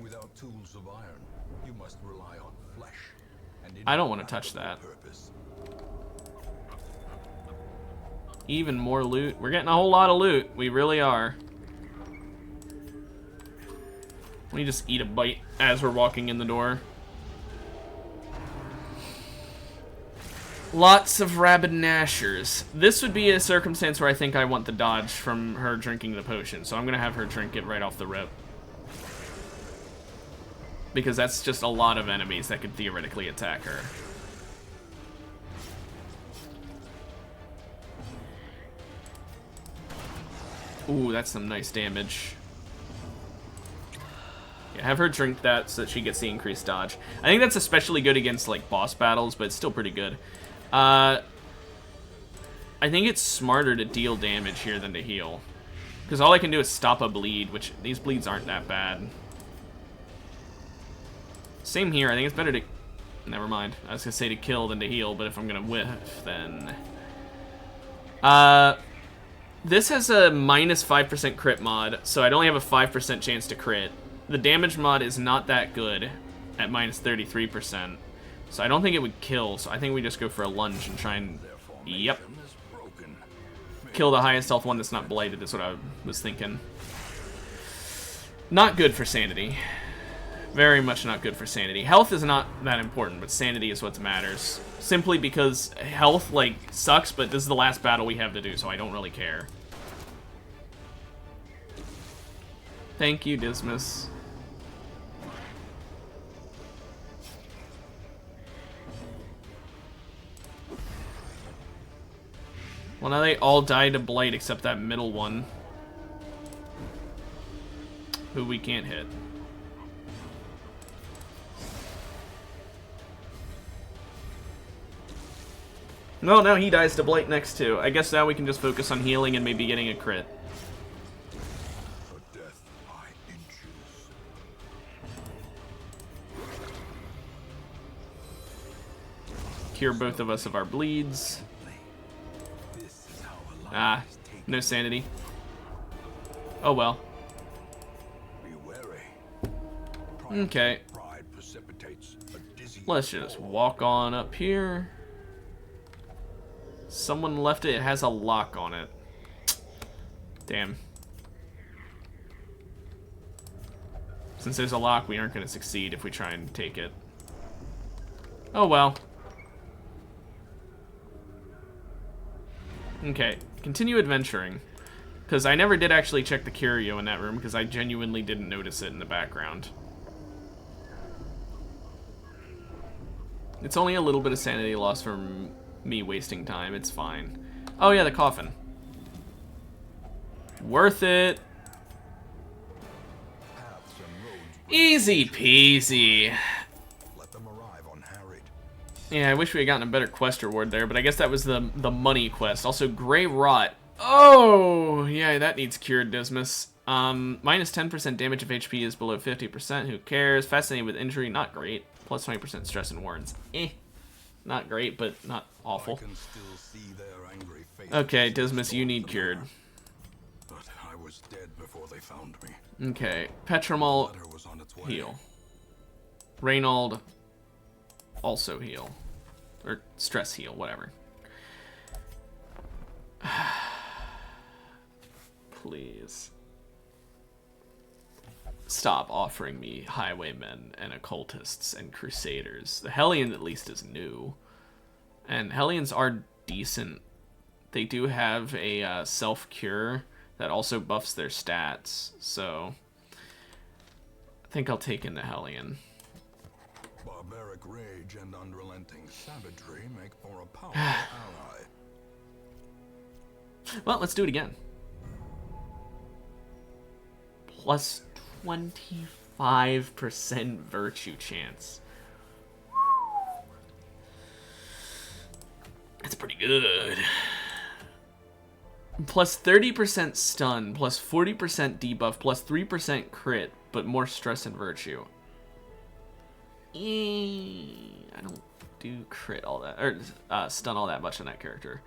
Without tools of iron, you must rely on flesh. And
I don't want to touch that.
purpose.
Even more loot. We're getting a whole lot of loot. We really are. Let me just eat a bite as we're walking in the door. Lots of rabid gnashers. This would be a circumstance where I think I want the dodge from her drinking the potion, so I'm going to have her drink it right off the rip. Because that's just a lot of enemies that could theoretically attack her. Ooh, that's some nice damage. Yeah, have her drink that so that she gets the increased dodge. I think that's especially good against, like, boss battles, but it's still pretty good. I think it's smarter to deal damage here than to heal. Because all I can do is stop a bleed, which these bleeds aren't that bad. Same here. I think it's better to... Never mind. I was going to say to kill than to heal, but if I'm going to whiff, then... This has a minus 5% crit mod, so I'd only have a 5% chance to crit. The damage mod is not that good at minus 33%, so I don't think it would kill, so I think we just go for a lunge and try and... Yep. Kill the highest health one that's not blighted is what I was thinking. Not good for sanity. Very much not good for sanity. Health is not that important, but sanity is what matters. Simply because health, like, sucks, but this is the last battle we have to do, so I don't really care. Thank you, Dismas. Well, now they all died to blight except that middle one, who we can't hit. No, now he dies to blight next too. I guess now we can just focus on healing and maybe getting a crit.
For death by inches.
Cure both of us of our bleeds.
This is how a life
Ah,
is taken.
no sanity. Oh well.
Be wary.
Okay.
Pride precipitates a dizzy
Let's just
fall.
walk on up here. Someone left it. It has a lock on it. Damn. Since there's a lock, we aren't going to succeed if we try and take it. Oh well. Okay, continue adventuring. Because I never did actually check the curio in that room, because I genuinely didn't notice it in the background. It's only a little bit of sanity loss from me wasting time. It's fine. Oh yeah, the coffin. Worth it.
Paths and roads
Easy peasy.
let them arrive unharried.
Yeah, I wish we had gotten a better quest reward there, but I guess that was the money quest. Also, Grey Rot. Oh, yeah, that needs cured, Dismas. Minus 10% damage if HP is below 50%. Who cares? Fascinated with injury, not great. Plus 20% stress and warrants. Not great, but not awful.
I can still see their angry faces.
Okay, Dismas, you need cured.
But I was dead before they found me.
Okay, Petramol,
Letter was on its way.
heal. Reynold, also heal. Or stress heal, whatever. Please. Stop offering me highwaymen and occultists and crusaders. The Hellion at least is new. And Hellions are decent. They do have a self-cure that also buffs their stats, so I think I'll take in the Hellion.
Barbaric rage and unrelenting savagery make for a powerful ally.
Well, let's do it again. Plus 25% virtue chance. That's pretty good. Plus 30% stun, plus 40% debuff, plus 3% crit, but more stress and virtue. I don't do crit all that, or stun all that much on that character.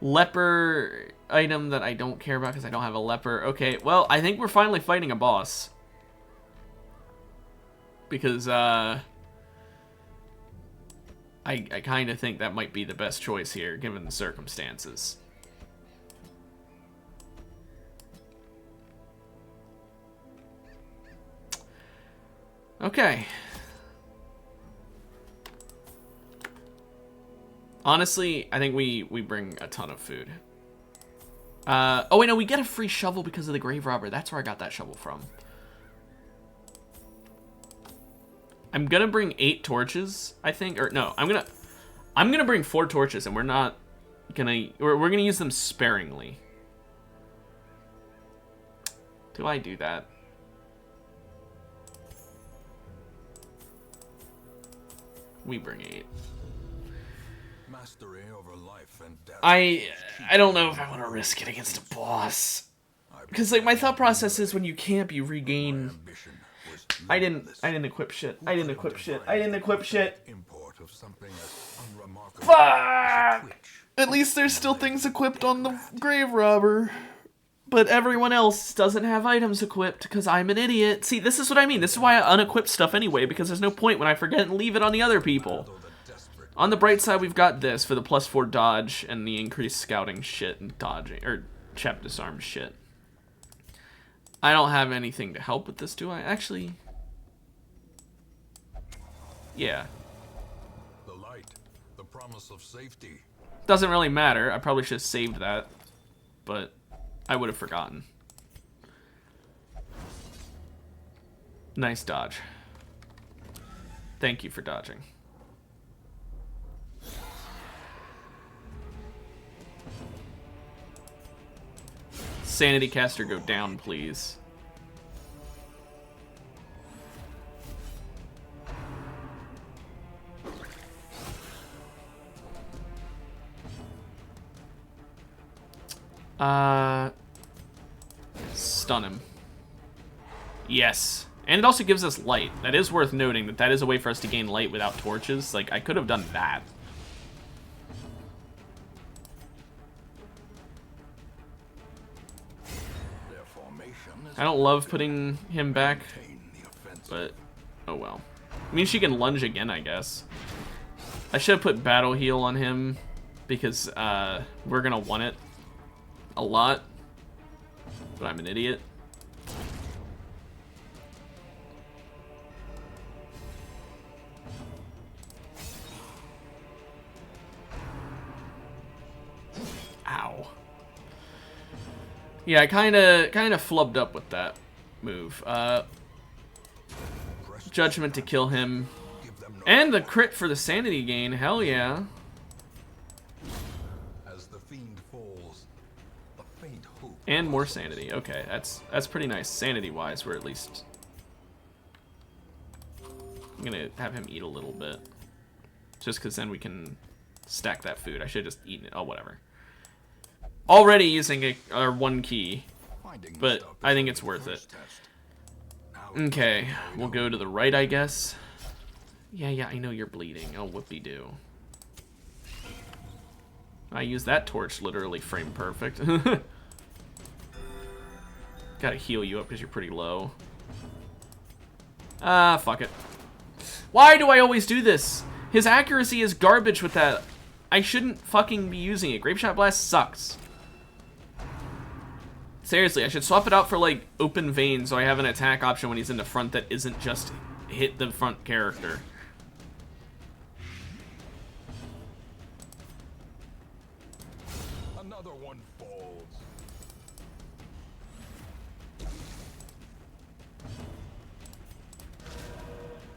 Leper item that I don't care about because I don't have a leper. Okay, well, I think we're finally fighting a boss. Because, I kind of think that might be the best choice here, given the circumstances. Okay. Honestly, I think we bring a ton of food. Oh wait, no, we get a free shovel because of the grave robber. That's where I got that shovel from. I'm gonna bring 8 torches, I think, or no, I'm gonna bring 4 torches, and we're gonna use them sparingly. Do I do that? We bring 8.
Mastery over life and death.
I don't know if I want to risk it against a boss. Because like my thought process is when you camp you regain. I didn't equip shit. I didn't equip shit.
Import of something as unremarkable.
Fuck! At least there's still things equipped on the grave robber. But everyone else doesn't have items equipped because I'm an idiot. See, this is what I mean. This is why I unequip stuff anyway, because there's no point when I forget and leave it on the other people. On the bright side, we've got this for the plus 4 dodge and the increased scouting shit and dodging, or chap disarm shit. I don't have anything to help with this, do I? Actually, yeah.
The light, the promise of safety.
Doesn't really matter. I probably should have saved that, but I would have forgotten. Nice dodge. Thank you for dodging. Sanity caster, go down, please. Stun him. Yes. And it also gives us light. That is worth noting that is a way for us to gain light without torches. Like, I could have done that. I don't love putting him back, but oh well. I mean, she can lunge again, I guess. I should have put battle heal on him because we're gonna want it a lot, but I'm an idiot. Ow. Yeah, I kind of flubbed up with that move. Judgment to kill him. And the crit for the sanity gain. Hell yeah.
As the fiend falls, the faint hope.
And more sanity. Okay, that's pretty nice. Sanity-wise, we're at least... I'm gonna have him eat a little bit. Just because then we can stack that food. I should have just eaten it. Oh, whatever. Already using our 1 key, but I think it's worth it. Okay, we'll go to the right, I guess. Yeah, I know you're bleeding. Oh, whoopie-doo. I use that torch literally frame perfect. Gotta heal you up because you're pretty low. Ah, fuck it. Why do I always do this? His accuracy is garbage with that. I shouldn't fucking be using it. Grapeshot Blast sucks. Seriously, I should swap it out for, like, Open Vein so I have an attack option when he's in the front that isn't just hit the front character.
Another one falls.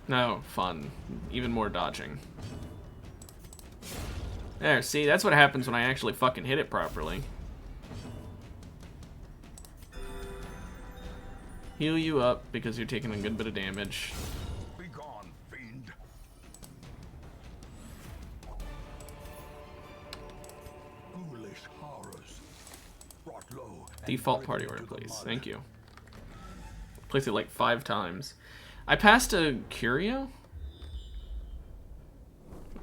No, fun. Even more dodging. There, see? That's what happens when I actually fucking hit it properly. Heal you up because you're taking a good bit of damage.
Be gone, fiend. Ghoulish horrors. Brought low and
Default party
driven
order,
into the
please.
mud.
Thank you. Placed it like 5 times. I passed a curio?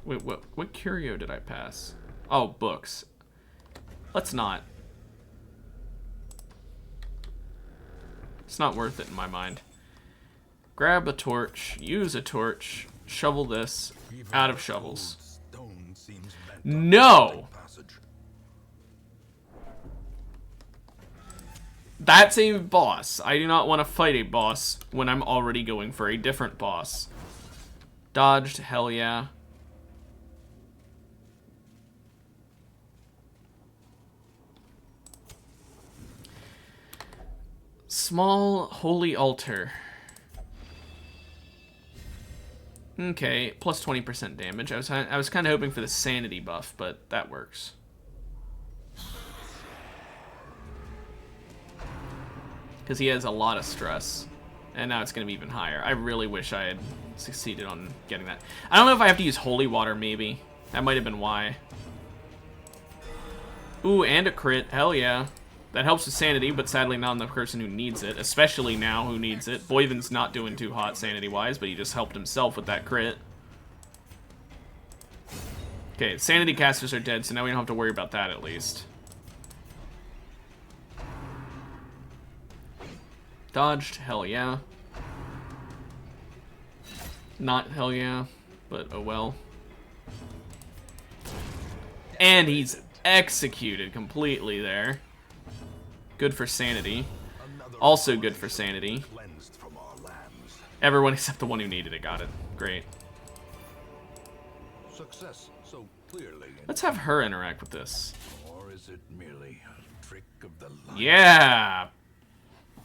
Wait, what curio did I pass? Oh, books. Let's not. It's not worth it in my mind. Grab a torch, use a torch, shovel this,
Even
out of
the
shovels.
cold stone seems bent on
No!
passage.
That's a boss. I do not want to fight a boss when I'm already going for a different boss. Dodged, hell yeah. Small holy altar. Okay, plus 20% damage. I was kind of hoping for the sanity buff, but that works. Because he has a lot of stress. And now it's going to be even higher. I really wish I had succeeded on getting that. I don't know if I have to use holy water, maybe. That might have been why. Ooh, and a crit. Hell yeah. That helps with sanity, but sadly not on the person who needs it. Especially now who needs it. Boyven's not doing too hot sanity-wise, but he just helped himself with that crit. Okay, sanity casters are dead, so now we don't have to worry about that at least. Dodged, hell yeah. Not hell yeah, but oh well. And he's executed completely there. Good for sanity.
Another
Also good for sanity.
cleansed from our lands.
Everyone except the one who needed it got it. Great.
Success so clearly.
Let's have her interact with this.
Or is it merely a trick of the light?
Yeah!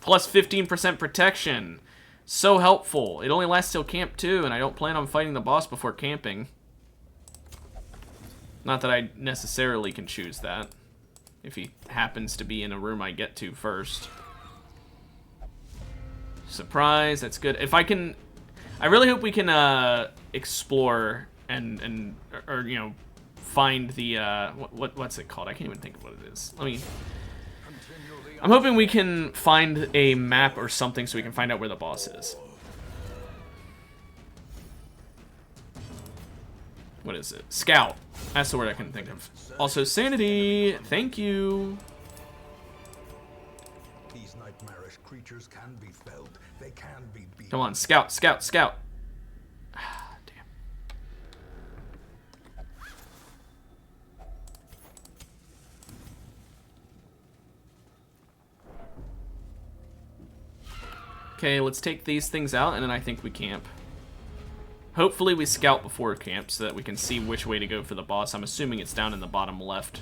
Plus 15% protection. So helpful. It only lasts till camp 2, and I don't plan on fighting the boss before camping. Not that I necessarily can choose that. If he happens to be in a room I get to first. Surprise, that's good. If I can... I really hope we can explore and or you know, find the... what's it called? I can't even think of what it is. Let me... I'm hoping we can find a map or something so we can find out where the boss is. What is it? Scout. That's the word I can think of. Also, sanity. Thank you.
These nightmarish creatures can be felled. They can be beaten.
Come on, scout, scout, scout. Ah, damn. Okay, let's take these things out, and then I think we camp. Hopefully we scout before camp so that we can see which way to go for the boss. I'm assuming it's down in the bottom left.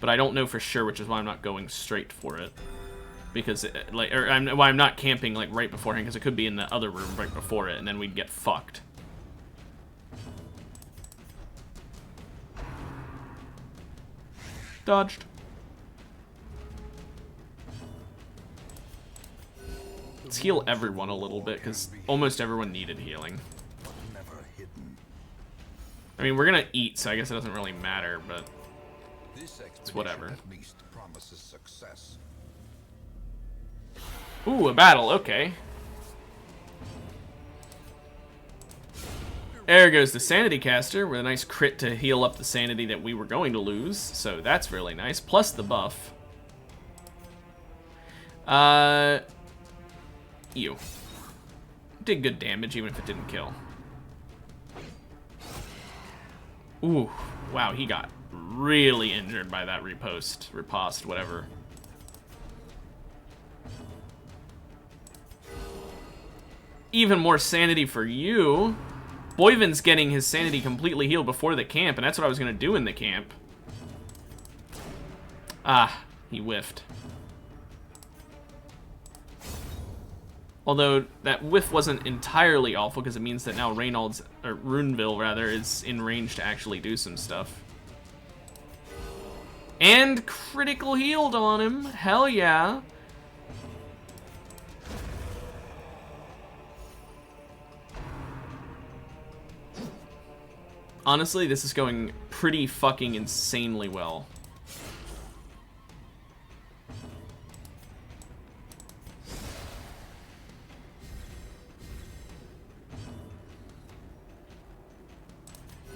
But I don't know for sure, which is why I'm not going straight for it. Because, why I'm not camping, like, right beforehand, because it could be in the other room right before it, and then we'd get fucked. Dodged. Let's heal everyone a little bit, because almost everyone needed healing.
Never hidden.
I mean, we're gonna eat, so I guess it doesn't really matter, but
This expedition
whatever.
at least promises success.
Ooh, a battle, okay. There goes the Sanity Caster with a nice crit to heal up the sanity that we were going to lose, so that's really nice, plus the buff. You. Did good damage, even if it didn't kill. Ooh, wow, he got really injured by that riposte, whatever. Even more sanity for you. Boyven's getting his sanity completely healed before the camp, and that's what I was going to do in the camp. Ah, he whiffed. Although, that whiff wasn't entirely awful, because it means that now Reynolds, or Runeville, rather, is in range to actually do some stuff. And critical healed on him. Hell yeah. Honestly, this is going pretty fucking insanely well.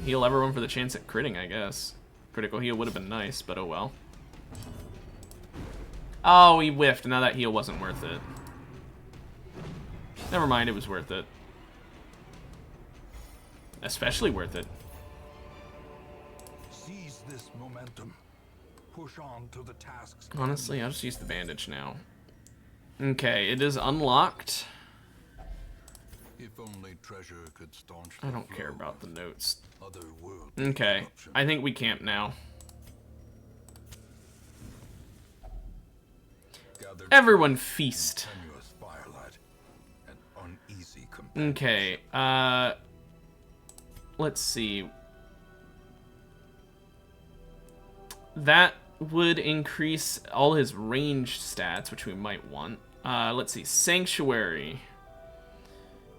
Heal everyone for the chance at critting, I guess. Critical heal would have been nice, but oh well. Oh, he whiffed. Now that heal wasn't worth it. Never mind, it was worth it. Especially worth it.
Seize this momentum. Push on to the tasks.
Honestly, I'll just use the bandage now. Okay, it is unlocked.
If only treasure could staunch
I
the
don't care
flow
about the notes.
of otherworldly
Okay,
corruption.
I think we camp now.
Gathered
Everyone feast.
continuous firelight and uneasy companion.
Okay, let's see. That would increase all his ranged stats, which we might want. Let's see, Sanctuary.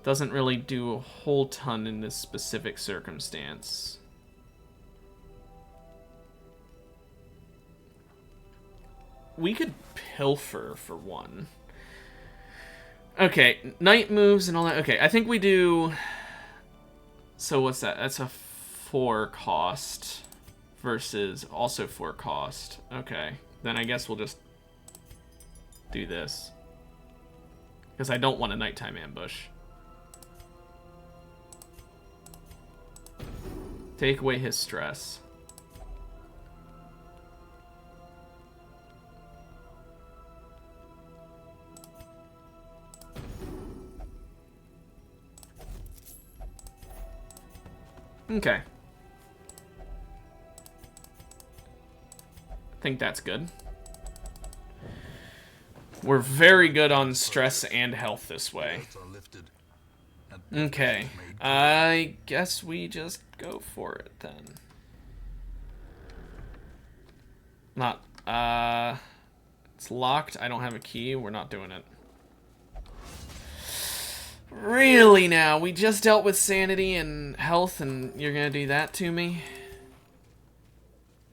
Doesn't really do a whole ton in this specific circumstance. We could Pilfer for one. Okay, night moves and all that. Okay, I think we do... So what's that? That's a 4 cost versus also 4 cost. Okay, then I guess we'll just do this. Because I don't want a nighttime ambush. Take away his stress. Okay. I think that's good. We're very good on stress and health this way.
Lights are lifted, and
Okay.
made
I guess we just go for it then. It's locked. I don't have a key. We're not doing it. Really now? We just dealt with sanity and health and you're gonna do that to me?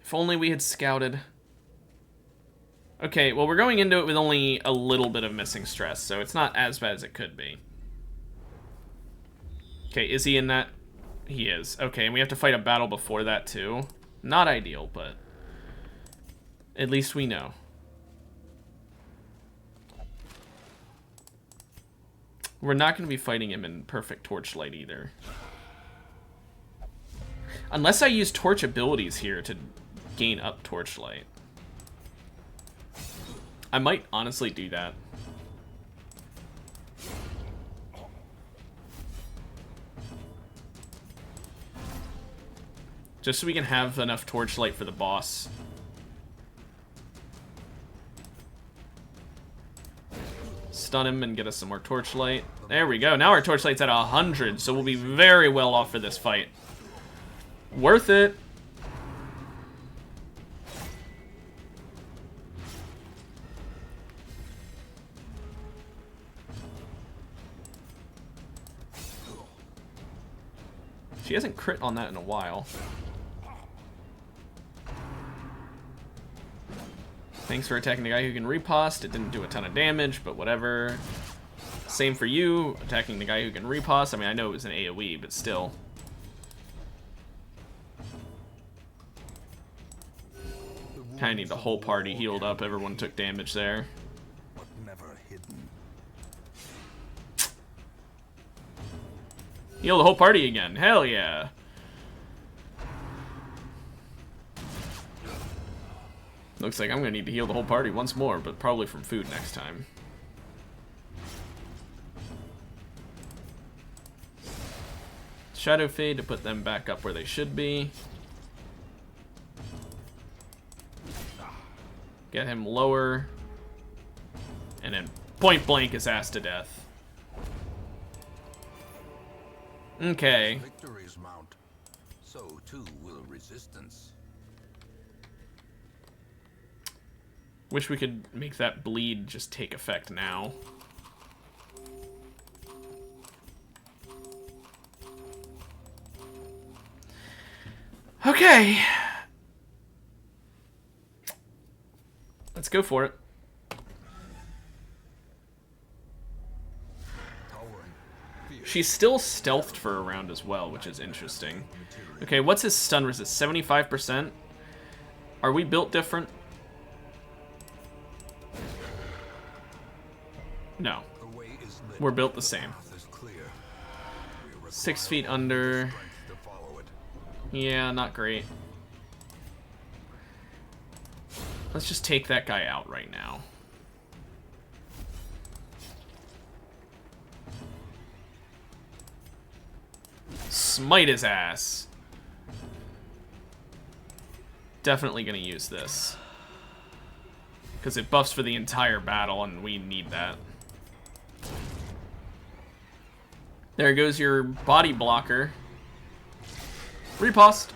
If only we had scouted. Okay, well we're going into it with only a little bit of missing stress, so it's not as bad as it could be. Okay, is he in that? He is. Okay, and we have to fight a battle before that too. Not ideal, but at least we know. We're not going to be fighting him in perfect torchlight either. Unless I use torch abilities here to gain up torchlight. I might honestly do that. Just so we can have enough torchlight for the boss. Stun him and get us some more torchlight. There we go. Now our torchlight's at 100, so we'll be very well off for this fight. Worth it. She hasn't crit on that in a while. Thanks for attacking the guy who can riposte. It didn't do a ton of damage, but whatever. Same for you, attacking the guy who can riposte. I mean, I know it was an AoE, but still. Kinda need the whole party healed up. Everyone took damage there.
but never hidden.
Heal the whole party again. Hell yeah. Looks like I'm gonna need to heal the whole party once more, but probably from food next time. Shadow Fade to put them back up where they should be. Get him lower. And then point blank his ass to death. Okay.
Victories mount, so too will resistance.
Wish we could make that bleed just take effect now. Okay. Let's go for it. She's still stealthed for a round as well, which is interesting. Okay, what's his stun resist? 75%? Are we built different? No. We're built the same. 6 feet under. Yeah, not great. Let's just take that guy out right now. Smite his ass. Definitely gonna use this. Because it buffs for the entire battle, and we need that. There goes your body blocker. Riposte.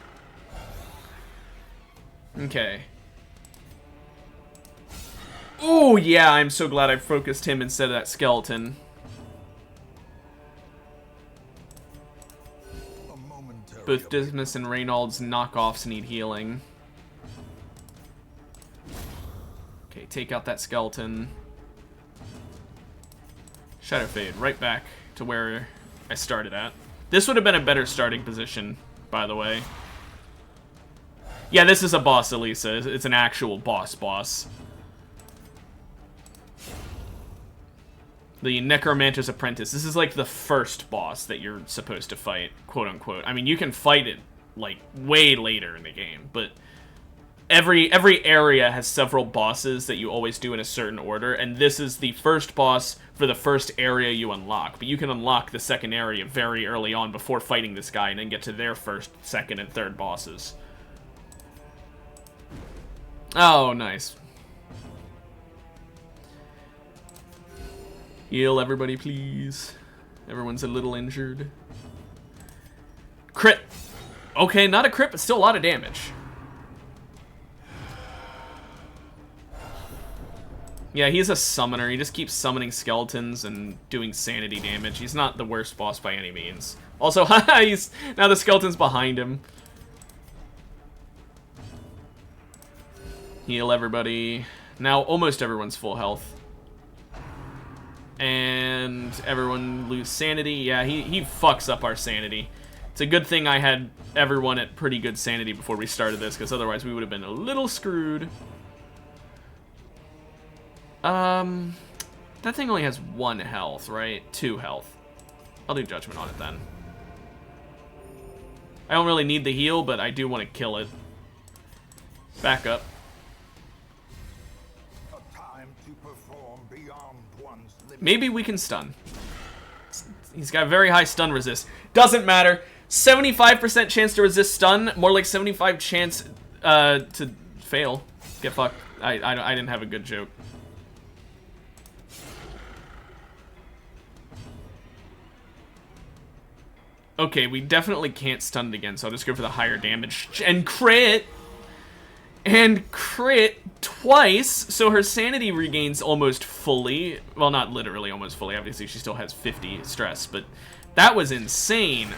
Okay. Oh, yeah, I'm so glad I focused him instead of that skeleton. Both Dismas and Reynolds knockoffs need healing. Okay, take out that skeleton. Shadow Fade, right back to where I started at. This would have been a better starting position, by the way. Yeah, this is a boss, Elisa. It's an actual boss. The Necromancer's Apprentice. This is like the first boss that you're supposed to fight, quote unquote. I mean, you can fight it like way later in the game, but every area has several bosses that you always do in a certain order, and this is the first boss for the first area you unlock. But you can unlock the second area very early on before fighting this guy, and then get to their first, second, and third bosses. Oh, nice. Heal everybody, please. Everyone's a little injured. Crit. Okay, not a crit, but still a lot of damage. Yeah, he's a summoner. He just keeps summoning skeletons and doing sanity damage. He's not the worst boss by any means. Also, now the skeleton's behind him. Heal everybody. Now almost everyone's full health. And everyone lose sanity. Yeah, he fucks up our sanity. It's a good thing I had everyone at pretty good sanity before we started this, because otherwise we would have been a little screwed. That thing only has 1 health, right? 2 health. I'll do Judgment on it then. I don't really need the heal, but I do want to kill it. Back up. Maybe we can stun. He's got very high stun resist. Doesn't matter. 75% chance to resist stun. More like 75 chance to fail. Get fucked. I didn't have a good joke. Okay, we definitely can't stun it again, so I'll just go for the higher damage. And crit! And crit twice, so her sanity regains almost fully. Well, not literally almost fully. Obviously, she still has 50 stress, but that was insane.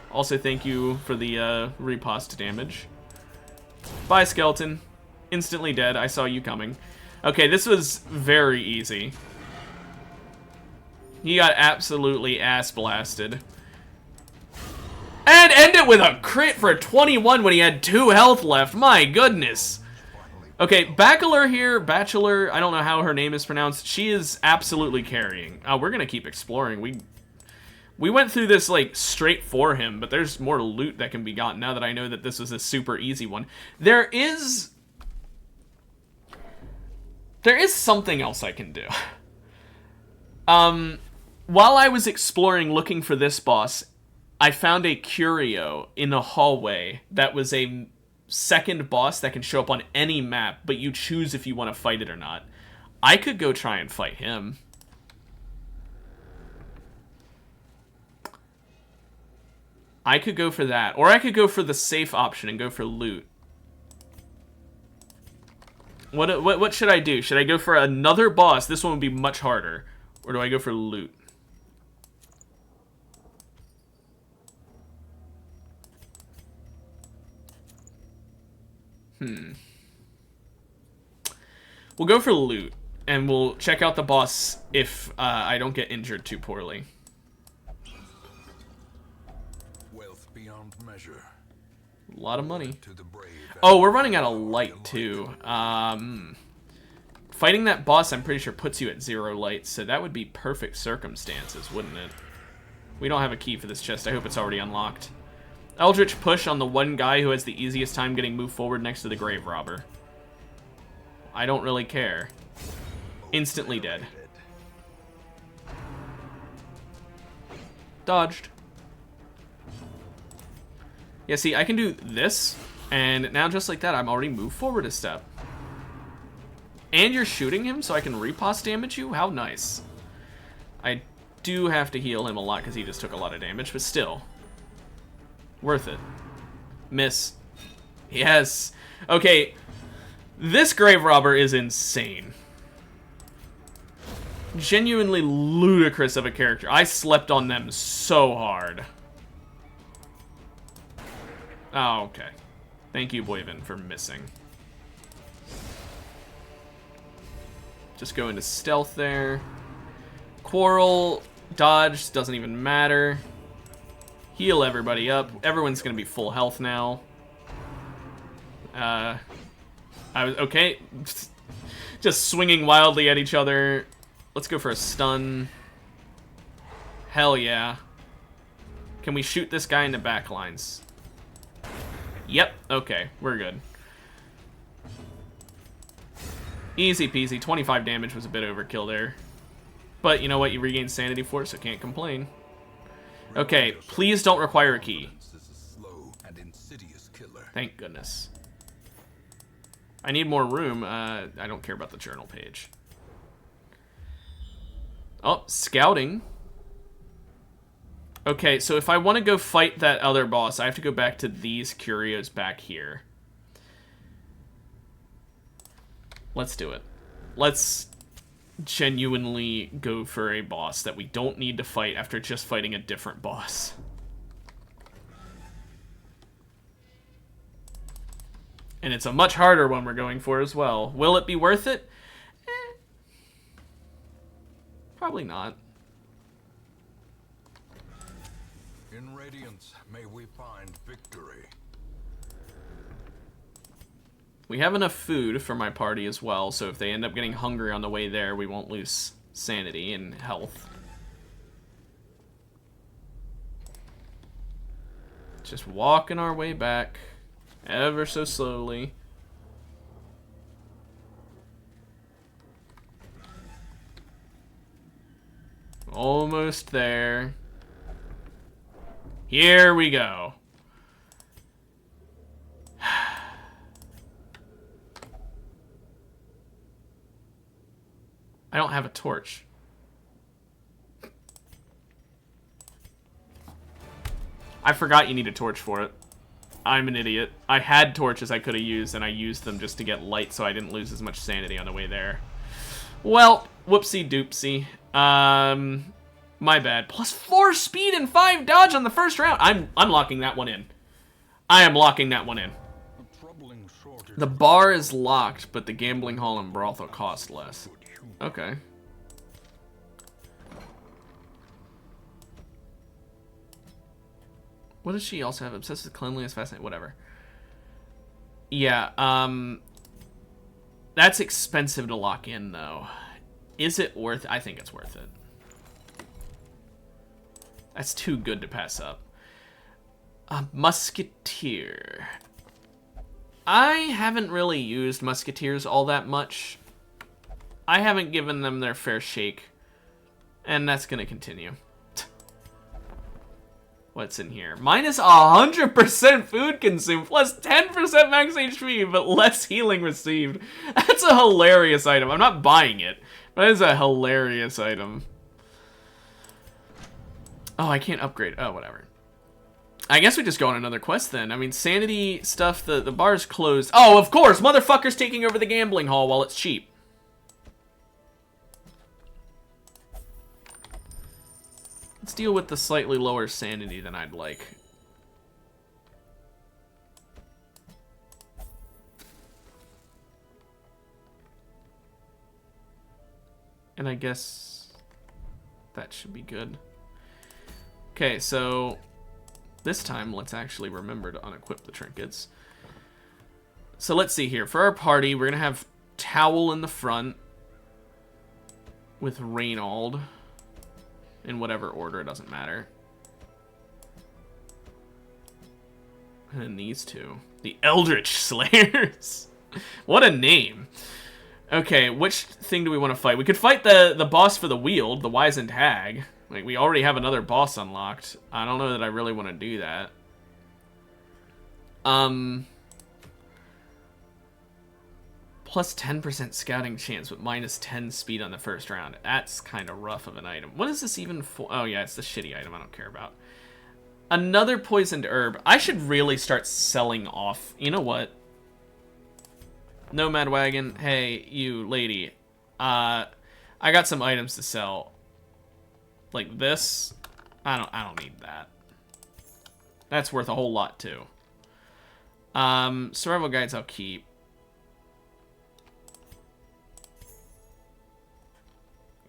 Also, thank you for the riposte damage. Bye, skeleton. Instantly dead. I saw you coming. Okay, this was very easy. He got absolutely ass blasted. And end it with a crit for a 21 when he had 2 health left. My goodness. Okay, Bachelor here, I don't know how her name is pronounced. She is absolutely carrying. We're gonna keep exploring. We went through this like straight for him, but there's more loot that can be gotten now that I know that this was a super easy one. There is something else I can do. While I was exploring looking for this boss, I found a curio in a hallway that was a second boss that can show up on any map, but you choose if you want to fight it or not. I could go try and fight him. I could go for that, or I could go for the safe option and go for loot. What should I do? Should I go for another boss? This one would be much harder. Or do I go for loot? We'll go for loot, and we'll check out the boss if I don't get injured too poorly.
Wealth beyond measure.
A lot of money.
To the brave.
Oh, we're running out of light, too. Fighting that boss, I'm pretty sure, puts you at 0 light, so that would be perfect circumstances, wouldn't it? We don't have a key for this chest. I hope it's already unlocked. Eldritch push on the one guy who has the easiest time getting moved forward next to the grave robber. I don't really care. Instantly dead. Dodged. Yeah, see, I can do this, and now just like that, I'm already moved forward a step. And you're shooting him, so I can riposte damage you? How nice. I do have to heal him a lot, because he just took a lot of damage, but still. Worth it. Miss. Yes. Okay. This grave robber is insane. Genuinely ludicrous of a character. I slept on them so hard. Oh, okay. Thank you, Boyvin, for missing. Just go into stealth there. Quarrel, dodge, doesn't even matter. Heal everybody up. Everyone's gonna be full health now. I was okay. Just swinging wildly at each other. Let's go for a stun. Hell yeah. Can we shoot this guy in the back lines? Yep, okay, we're good. Easy peasy. 25 damage was a bit overkill there. But you know what? You regain sanity for it, so can't complain. Okay, please don't require a key. Thank goodness. I need more room. I don't care about the journal page. Oh, scouting. Okay, so if I want to go fight that other boss, I have to go back to these curios back here. Let's do it. Let's genuinely go for a boss that we don't need to fight after just fighting a different boss. And it's a much harder one we're going for as well. Will it be worth it? Probably not.
In Radiance, may we find victory.
We have enough food for my party as well, so if they end up getting hungry on the way there, we won't lose sanity and health. Just walking our way back, ever so slowly. Almost there. Here we go. I don't have a torch. I forgot you need a torch for it. I'm an idiot. I had torches I could have used, and I used them just to get light so I didn't lose as much sanity on the way there. Well, whoopsie doopsie. My bad. +4 speed and 5 dodge on the first round. I'm locking that one in. I am locking that one in. The bar is locked, but the gambling hall and brothel cost less. Okay. What does she also have? Obsessed with cleanliness, fascinating, whatever. Yeah, that's expensive to lock in, though. Is it worth it? I think it's worth it. That's too good to pass up. Musketeer. I haven't really used musketeers all that much. I haven't given them their fair shake. And that's going to continue. What's in here? Minus 100% food consumed, plus 10% max HP, but less healing received. That's a hilarious item. I'm not buying it, but it's a hilarious item. Oh, I can't upgrade. Oh, whatever. I guess we just go on another quest then. I mean, sanity stuff, the bar's closed. Oh, of course! Motherfucker's taking over the gambling hall while it's cheap. Let's deal with the slightly lower sanity than I'd like. And I guess that should be good. Okay, so this time let's actually remember to unequip the trinkets. So let's see here. For our party, we're going to have Towel in the front with Reynald. In whatever order, it doesn't matter. And then these two. The Eldritch Slayers. What a name. Okay, which thing do we want to fight? We could fight the boss for the Weald, the Wizened Hag. Like, we already have another boss unlocked. I don't know that I really want to do that. Plus 10% scouting chance with minus 10 speed on the first round. That's kind of rough of an item. What is this even for? Oh, yeah, it's the shitty item I don't care about. Another poisoned herb. I should really start selling off. You know what? Nomad Wagon. Hey, you lady. I got some items to sell. Like this. I don't need that. That's worth a whole lot too. Survival guides I'll keep.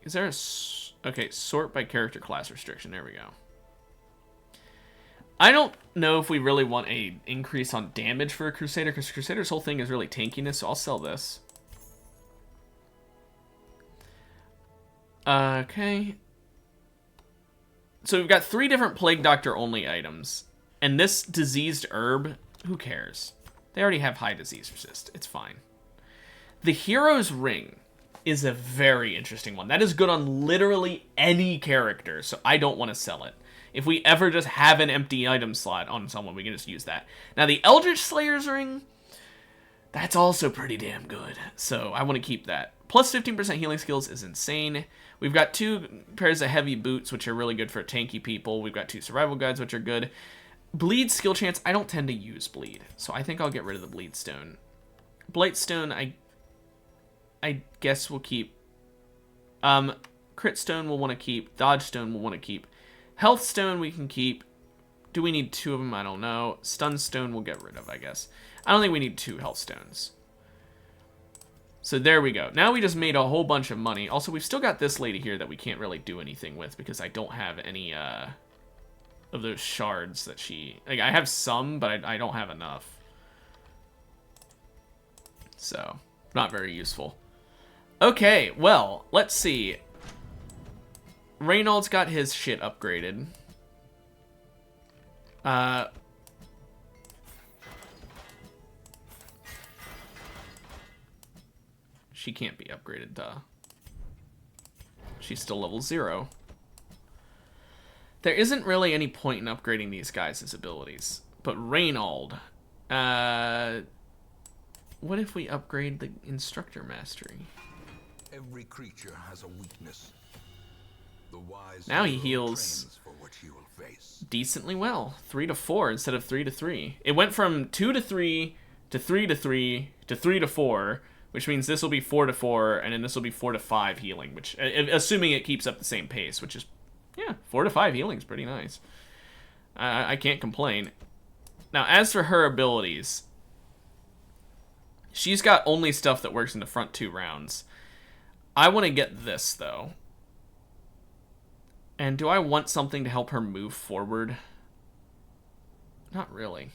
Is there a... Okay, sort by character class restriction. There we go. I don't know if we really want a increase on damage for a Crusader, because Crusader's whole thing is really tankiness, so I'll sell this. Okay. So we've got 3 different Plague Doctor only items. And this diseased herb, who cares? They already have high disease resist. It's fine. The Hero's Ring is a very interesting one. That is good on literally any character, so I don't want to sell it. If we ever just have an empty item slot on someone, we can just use that. Now, the Eldritch Slayer's Ring, that's also pretty damn good, so I want to keep that. Plus 15% healing skills is insane. We've got 2 pairs of heavy boots, which are really good for tanky people. We've got 2 survival guides, which are good. Bleed skill chance, I don't tend to use bleed, so I think I'll get rid of the bleed stone. Blight stone, I guess we'll keep. Crit stone we'll want to keep. Dodge stone we'll want to keep. Health stone we can keep. Do we need 2 of them? I don't know. Stun stone we'll get rid of, I guess. I don't think we need 2 health stones. So there we go. Now we just made a whole bunch of money. Also, we've still got this lady here that we can't really do anything with because I don't have any of those shards that she... Like, I have some, but I don't have enough. So, not very useful. Okay, well, let's see. Reynald's got his shit upgraded. She can't be upgraded, duh. She's still level 0. There isn't really any point in upgrading these guys' abilities. But Reynald, what if we upgrade the Instructor Mastery?
Every creature has a weakness. The wise
Now he
hero
heals
trains for what he will face.
decently well. 3 to 4 instead of 3 to 3. It went from 2 to 3 to 3 to 3 to 3 to 4, which means this will be 4 to 4, and then this will be 4 to 5 healing, which, assuming it keeps up the same pace, which is, yeah, 4 to 5 healing is pretty nice. I can't complain. Now, as for her abilities, she's got only stuff that works in the front 2 rounds. I want to get this, though. And do I want something to help her move forward? Not really.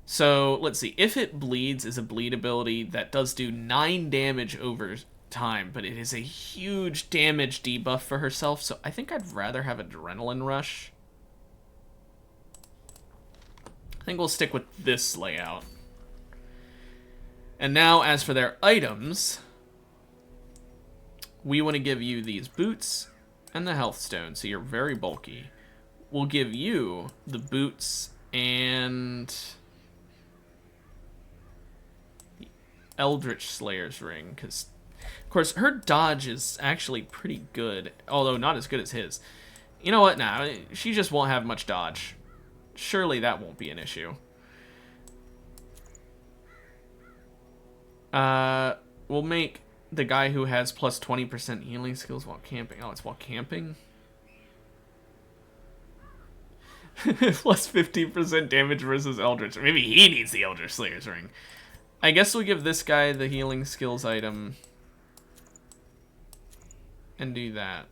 So, let's see. If It Bleeds is a bleed ability that does do 9 damage over time, but it is a huge damage debuff for herself, so I think I'd rather have Adrenaline Rush. I think we'll stick with this layout. And now, as for their items, we want to give you these boots and the health stone, so you're very bulky. We'll give you the boots and the Eldritch Slayer's Ring, because, of course, her dodge is actually pretty good, although not as good as his. You know what? Nah, she just won't have much dodge. Surely that won't be an issue. We'll make the guy who has plus 20% healing skills while camping. Oh, it's while camping? Plus 15% damage versus Eldritch. Maybe he needs the Eldritch Slayer's Ring. I guess we'll give this guy the healing skills item. and do that.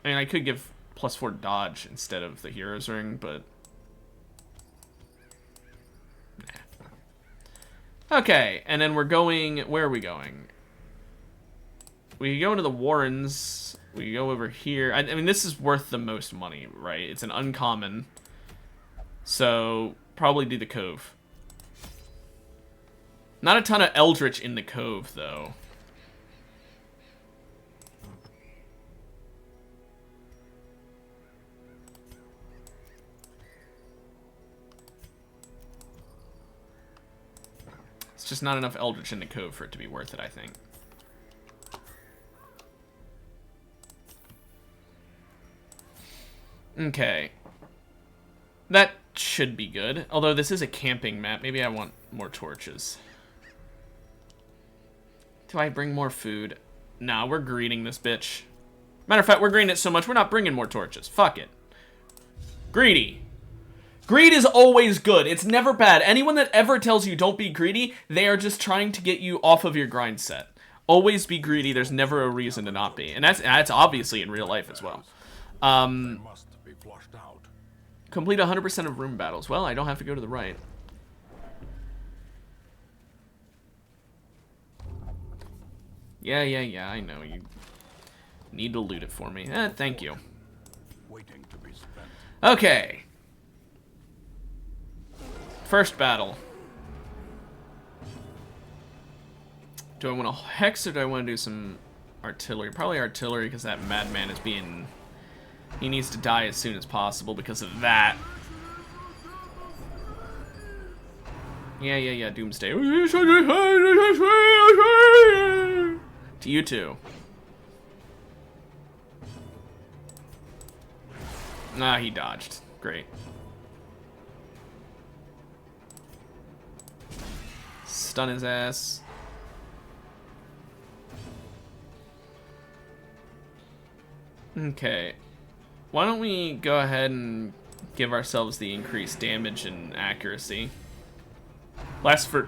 I mean, I could give +4 dodge instead of the hero's ring, but nah. Okay, and then we're going, where are we going? We go into the Warrens. We go over here. I mean, this is worth the most money, right? It's an uncommon. So, probably do the Cove. Not a ton of Eldritch in the Cove, though. It's just not enough Eldritch in the Cove for it to be worth it, I think. Okay. That should be good. Although this is a camping map. Maybe I want more torches. Do I bring more food? Nah, we're greeting this bitch. Matter of fact, we're greeting it so much, we're not bringing more torches. Fuck it. Greedy. Greed is always good. It's never bad. Anyone that ever tells you don't be greedy, they are just trying to get you off of your grind set. Always be greedy. There's never a reason to not be. And that's obviously in real life as well. Complete 100% of room battles. Well, I don't have to go to the right. Yeah, I know. You need to loot it for me. Thank you.
Waiting to be spent.
Okay. First battle. Do I want to hex or do I want to do some artillery? Probably artillery because that madman is being... He needs to die as soon as possible because of that. Yeah, Doomsday. To you too. Ah, he dodged. Great. Stun his ass. Okay. Why don't we go ahead and give ourselves the increased damage and accuracy. Lasts for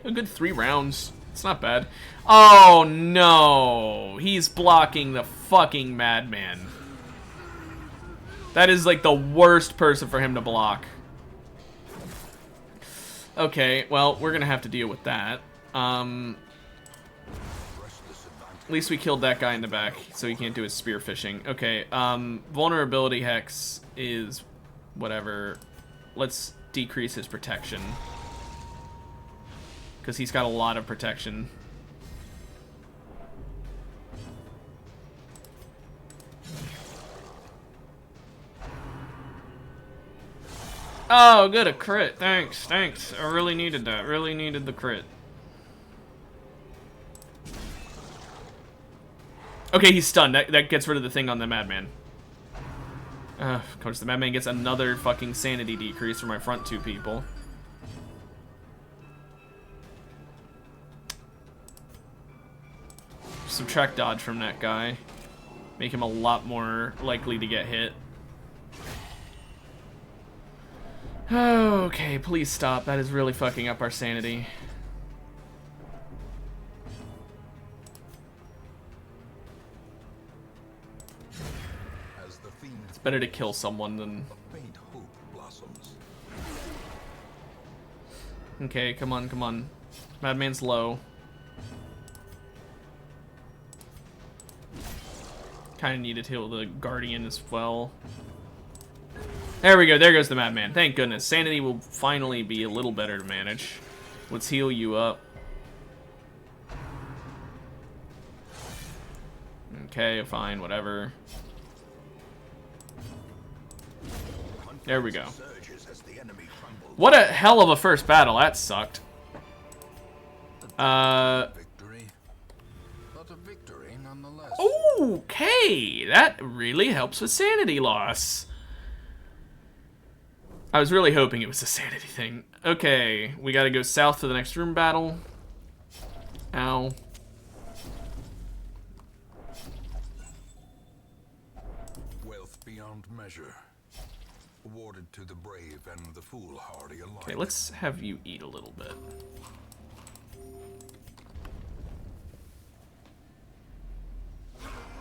a good 3 rounds. It's not bad. Oh no! He's blocking the fucking madman. That is like the worst person for him to block. Okay, well, we're gonna have to deal with that. At least we killed that guy in the back, so he can't do his spear fishing. Okay, vulnerability hex is whatever. Let's decrease his protection. Because he's got a lot of protection. Oh, good, a crit. Thanks. I really needed that. Really needed the crit. Okay, he's stunned. That gets rid of the thing on the madman. Of course, the madman gets another fucking sanity decrease for my front 2 people. Subtract dodge from that guy. Make him a lot more likely to get hit. Okay, please stop. That is really fucking up our sanity. It's better to kill someone than... Okay, come on. Madman's low. Kind of needed to heal the Guardian as well. There we go. There goes the madman. Thank goodness. Sanity will finally be a little better to manage. Let's heal you up. Okay, fine, whatever. There we go. What a hell of a first battle. That sucked. Okay, that really helps with sanity loss. I was really hoping it was a sanity thing. Okay, we gotta go south to the next room battle. Ow.
Wealth beyond measure, awarded to the brave and the foolhardy alike.
Okay, let's have you eat a little bit.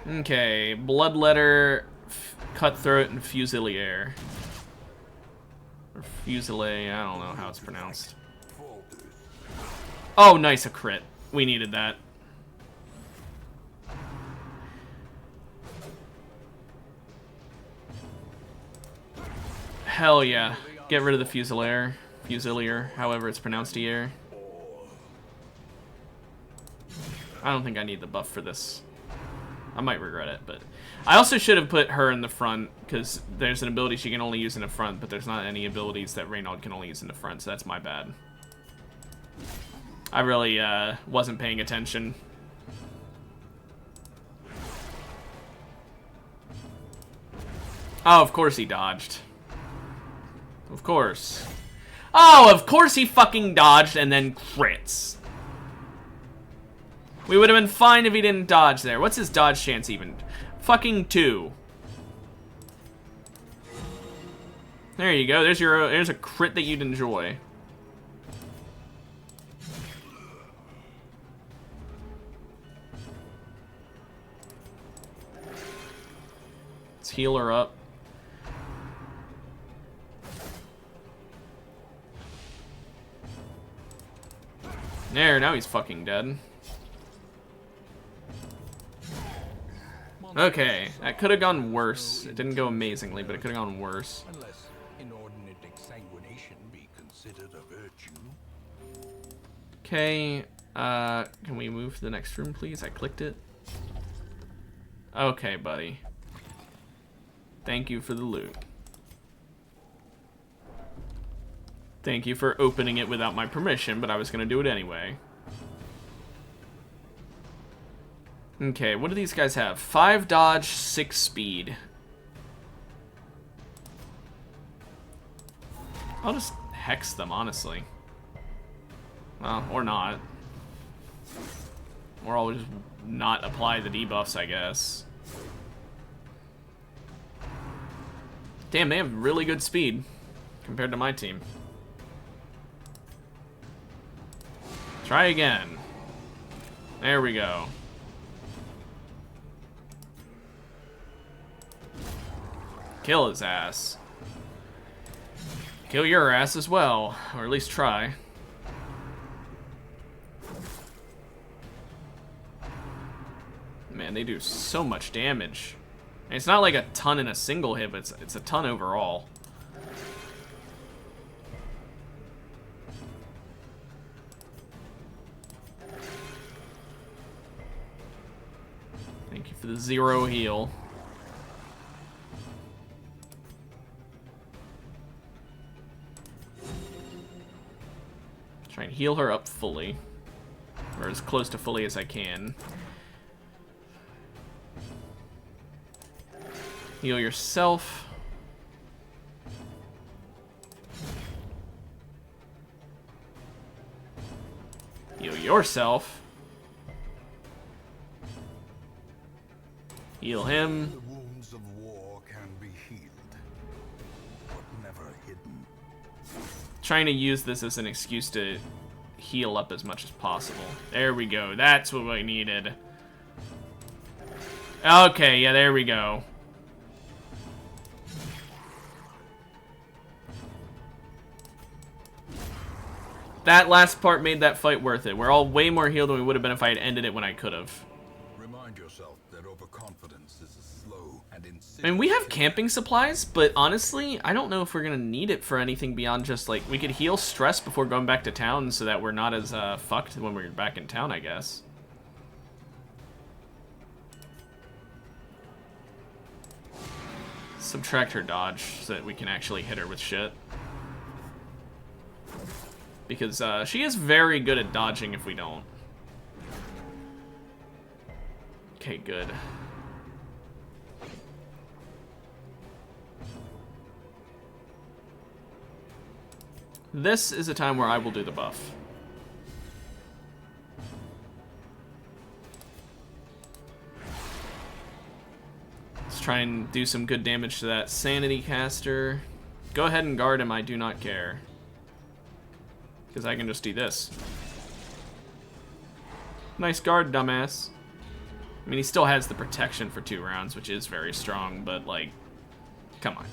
Okay, Bloodletter, Cutthroat, and Fusilier. Or Fusilier, I don't know how it's pronounced. Oh, nice, a crit. We needed that. Hell yeah. Get rid of the Fusilier. Fusilier, however it's pronounced here. I don't think I need the buff for this. I might regret it, but... I also should have put her in the front, because there's an ability she can only use in the front, but there's not any abilities that Reynaud can only use in the front, so that's my bad. I really wasn't paying attention. Oh, of course he dodged. Of course. Oh, of course he fucking dodged and then crits. We would have been fine if he didn't dodge there. What's his dodge chance even? Fucking 2. There you go. There's a crit that you'd enjoy. Let's heal her up. There, now he's fucking dead. Okay, that could have gone worse. It didn't go amazingly, but it could have gone worse.
Unless inordinate exsanguination be considered a virtue.
Okay, can we move to the next room, please? I clicked it. Okay, buddy. Thank you for the loot. Thank you for opening it without my permission, but I was gonna do it anyway. Okay, what do these guys have? 5 dodge, 6 speed. I'll just hex them, honestly. Well, or not. Or I'll just not apply the debuffs, I guess. Damn, they have really good speed compared to my team. Try again. There we go. Kill his ass. Kill your ass as well, or at least try. Man, they do so much damage. And it's not like a ton in a single hit, but it's a ton overall. Thank you for the 0 heal. Try and heal her up fully. Or as close to fully as I can. Heal yourself. Heal yourself. Heal him.
The wounds of war can be healed, but never hidden.
Trying to use this as an excuse to heal up as much as possible. There we go. That's what we needed. Okay, yeah, there we go. That last part made that fight worth it. We're all way more healed than we would have been if I had ended it when I could have.
Remind yourself that overconfidence is a slow and insidious.
I mean, we have camping supplies, but honestly, I don't know if we're gonna need it for anything beyond just, like, we could heal stress before going back to town so that we're not as fucked when we're back in town, I guess. Subtract her dodge so that we can actually hit her with shit. Because she is very good at dodging if we don't. Okay, good. This is a time where I will do the buff. Let's try and do some good damage to that sanity caster. Go ahead and guard him, I do not care. Because I can just do this. Nice guard, dumbass. I mean, he still has the protection for 2 rounds, which is very strong, but, like, come on.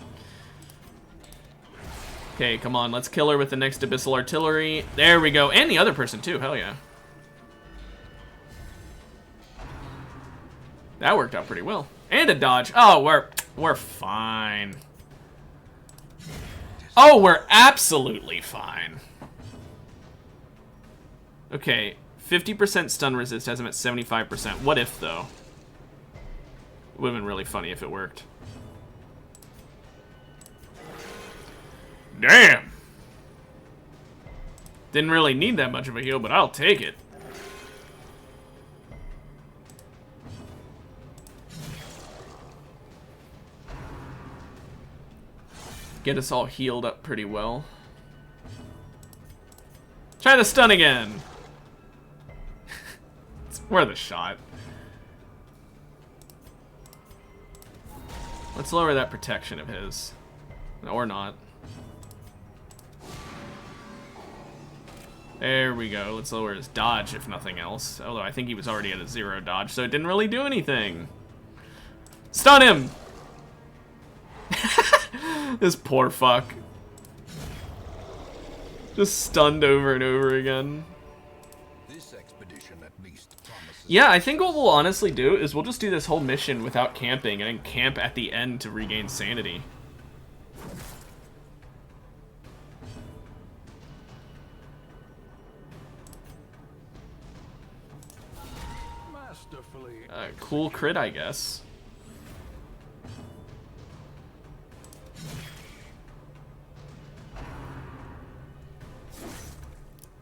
Okay, come on, let's kill her with the next Abyssal Artillery. There we go, and the other person, too, hell yeah. That worked out pretty well. And a dodge. Oh, we're fine. Oh, we're absolutely fine. Okay, 50% stun resist has him at 75%. What if, though? It would have been really funny if it worked. Damn! Didn't really need that much of a heal, but I'll take it. Get us all healed up pretty well. Try the stun again! It's worth a shot. Let's lower that protection of his. Or not. There we go. Let's lower his dodge, if nothing else. Although I think he was already at a 0 dodge, so it didn't really do anything. Stun him! This poor fuck. Just stunned over and over again.
This expedition at least promises.
Yeah, I think what we'll honestly do is we'll just do this whole mission without camping and then camp at the end to regain sanity.
Masterfully.
Cool crit, I guess.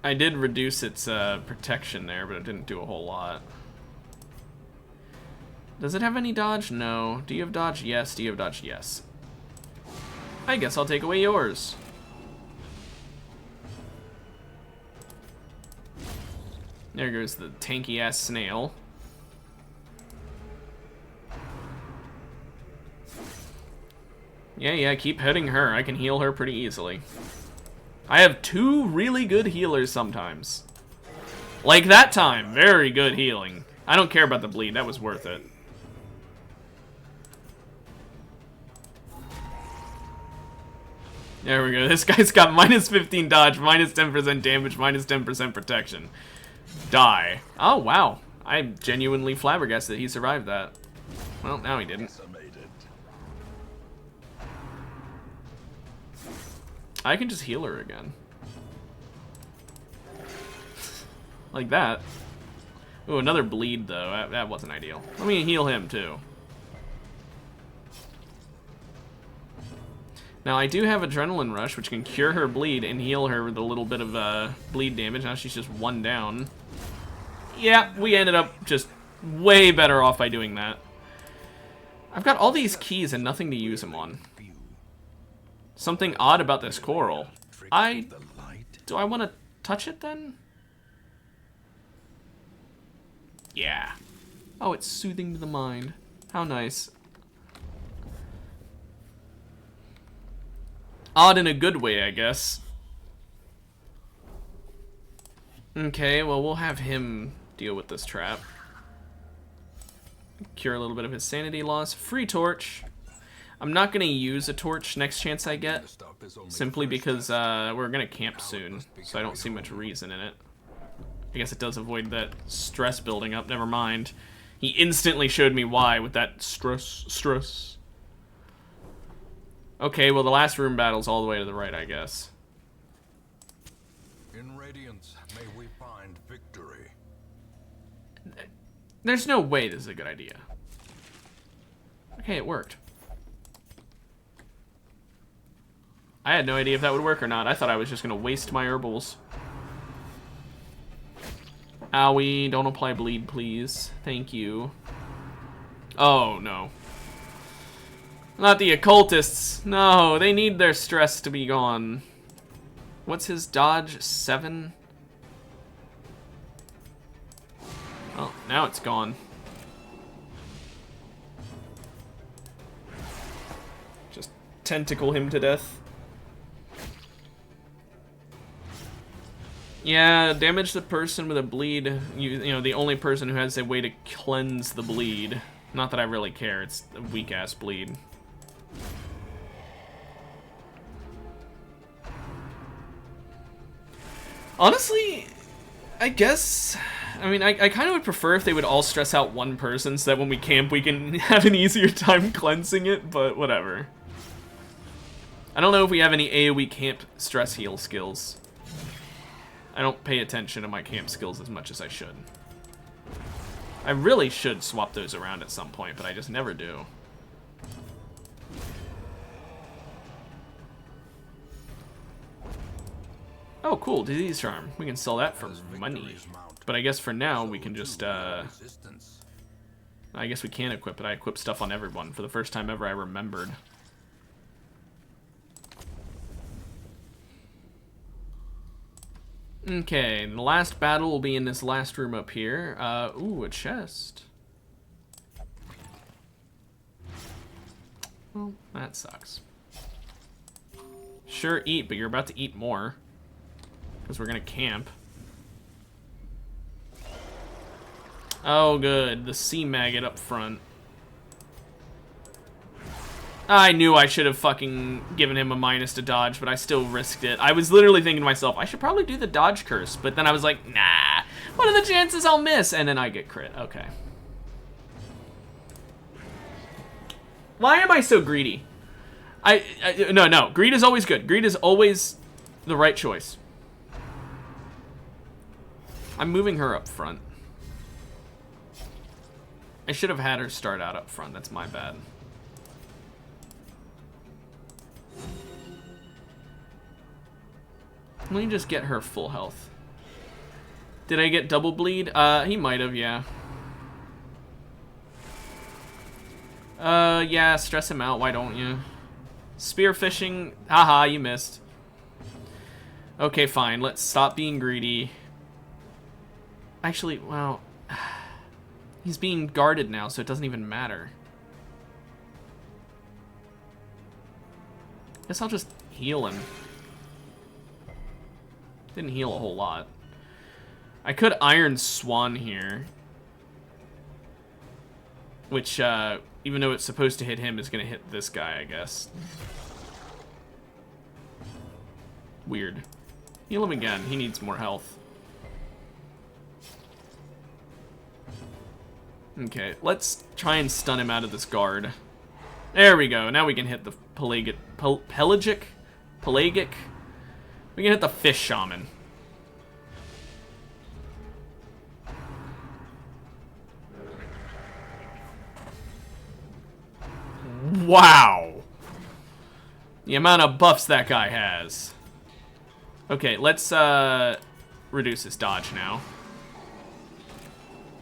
I did reduce its protection there, but it didn't do a whole lot. Does it have any dodge? No. Do you have dodge? Yes. Do you have dodge? Yes. I guess I'll take away yours. There goes the tanky-ass snail. Yeah, keep hitting her. I can heal her pretty easily. I have 2 really good healers sometimes. Like that time, very good healing. I don't care about the bleed, that was worth it. There we go, this guy's got minus 15 dodge, minus 10% damage, minus 10% protection. Die. Oh, wow. I'm genuinely flabbergasted that he survived that. Well, now he didn't. I can just heal her again. Like that. Ooh, another bleed, though. That wasn't ideal. Let me heal him, too. Now, I do have Adrenaline Rush, which can cure her bleed and heal her with a little bit of bleed damage. Now she's just 1 down. Yeah, we ended up just way better off by doing that. I've got all these keys and nothing to use them on. Something odd about this coral. Do I want to touch it then? Yeah. Oh, it's soothing to the mind. How nice. Odd in a good way, I guess. Okay, well, we'll have him deal with this trap. Cure a little bit of his sanity loss. Free torch. I'm not going to use a torch next chance I get, simply because we're going to camp soon, so I don't see much reason in it. I guess it does avoid that stress building up, never mind. He instantly showed me why with that stress. Okay, well the last room battle's all the way to the right, I guess.
In Radiance, may we find victory.
There's no way this is a good idea. Okay, it worked. I had no idea if that would work or not. I thought I was just going to waste my herbals. Owie, don't apply bleed, please. Thank you. Oh, no. Not the occultists. No, they need their stress to be gone. What's his dodge? 7? Oh, now it's gone. Just tentacle him to death. Yeah, damage the person with a bleed. You know, the only person who has a way to cleanse the bleed. Not that I really care, it's a weak-ass bleed. Honestly, I guess... I mean, I kind of would prefer if they would all stress out one person so that when we camp we can have an easier time cleansing it, but whatever. I don't know if we have any AoE camp stress heal skills. I don't pay attention to my camp skills as much as I should. I really should swap those around at some point, but I just never do. Oh, cool, disease charm. We can sell that for money. But I guess for now, we can just, I guess we can equip it. I equip stuff on everyone for the first time ever I remembered. Okay, the last battle will be in this last room up here. Ooh, a chest. Well, that sucks. Sure, eat, but you're about to eat more. Because we're gonna camp. Oh, good. The sea maggot up front. I knew I should have fucking given him a minus to dodge, but I still risked it. I was literally thinking to myself, I should probably do the dodge curse, but then I was like, nah, what are the chances I'll miss? And then I get crit. Okay. Why am I so greedy? No, greed is always good. Greed is always the right choice. I'm moving her up front. I should have had her start out up front. That's my bad. Let me just get her full health. Did I get double bleed? He might have, yeah. Yeah, stress him out, why don't you? Spearfishing, haha, you missed. Okay, fine, let's stop being greedy. Actually, well, he's being guarded now, so it doesn't even matter. Guess I'll just heal him. Didn't heal a whole lot. I could Iron Swan here. Which, even though it's supposed to hit him, is going to hit this guy, I guess. Weird. Heal him again. He needs more health. Okay, let's try and stun him out of this guard. There we go. Now we can hit the pelagic? We can hit the fish shaman. Wow. The amount of buffs that guy has. Okay, let's reduce his dodge now.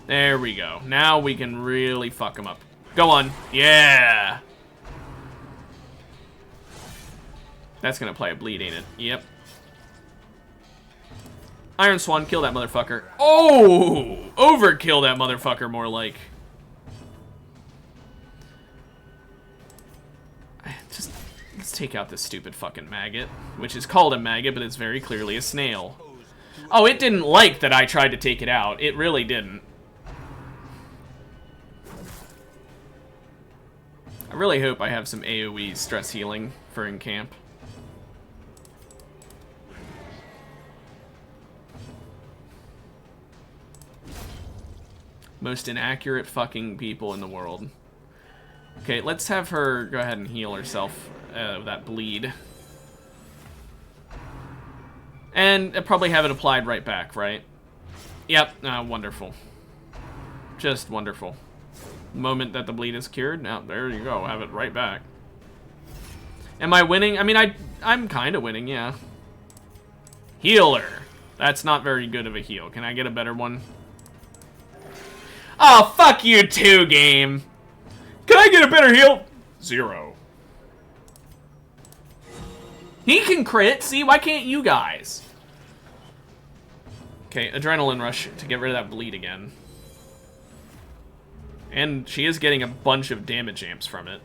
There we go. Now we can really fuck him up. Go on. Yeah. That's gonna play a bleed, ain't it? Yep. Iron Swan, kill that motherfucker. Oh! Overkill that motherfucker, more like. Just, let's take out this stupid fucking maggot. Which is called a maggot, but it's very clearly a snail. Oh, it didn't like that I tried to take it out. It really didn't. I really hope I have some AoE stress healing for in camp. Most inaccurate fucking people in the world. Okay, let's have her go ahead and heal herself of that bleed. And probably have it applied right back, right? Yep, wonderful. Just wonderful. The moment that the bleed is cured, now there you go, have it right back. Am I winning? I mean, I'm kind of winning, yeah. Healer. That's not very good of a heal. Can I get a better one? Oh, fuck you too, game. Can I get a better heal? 0. He can crit. See, why can't you guys? Okay, Adrenaline Rush to get rid of that bleed again. And she is getting a bunch of damage amps from it.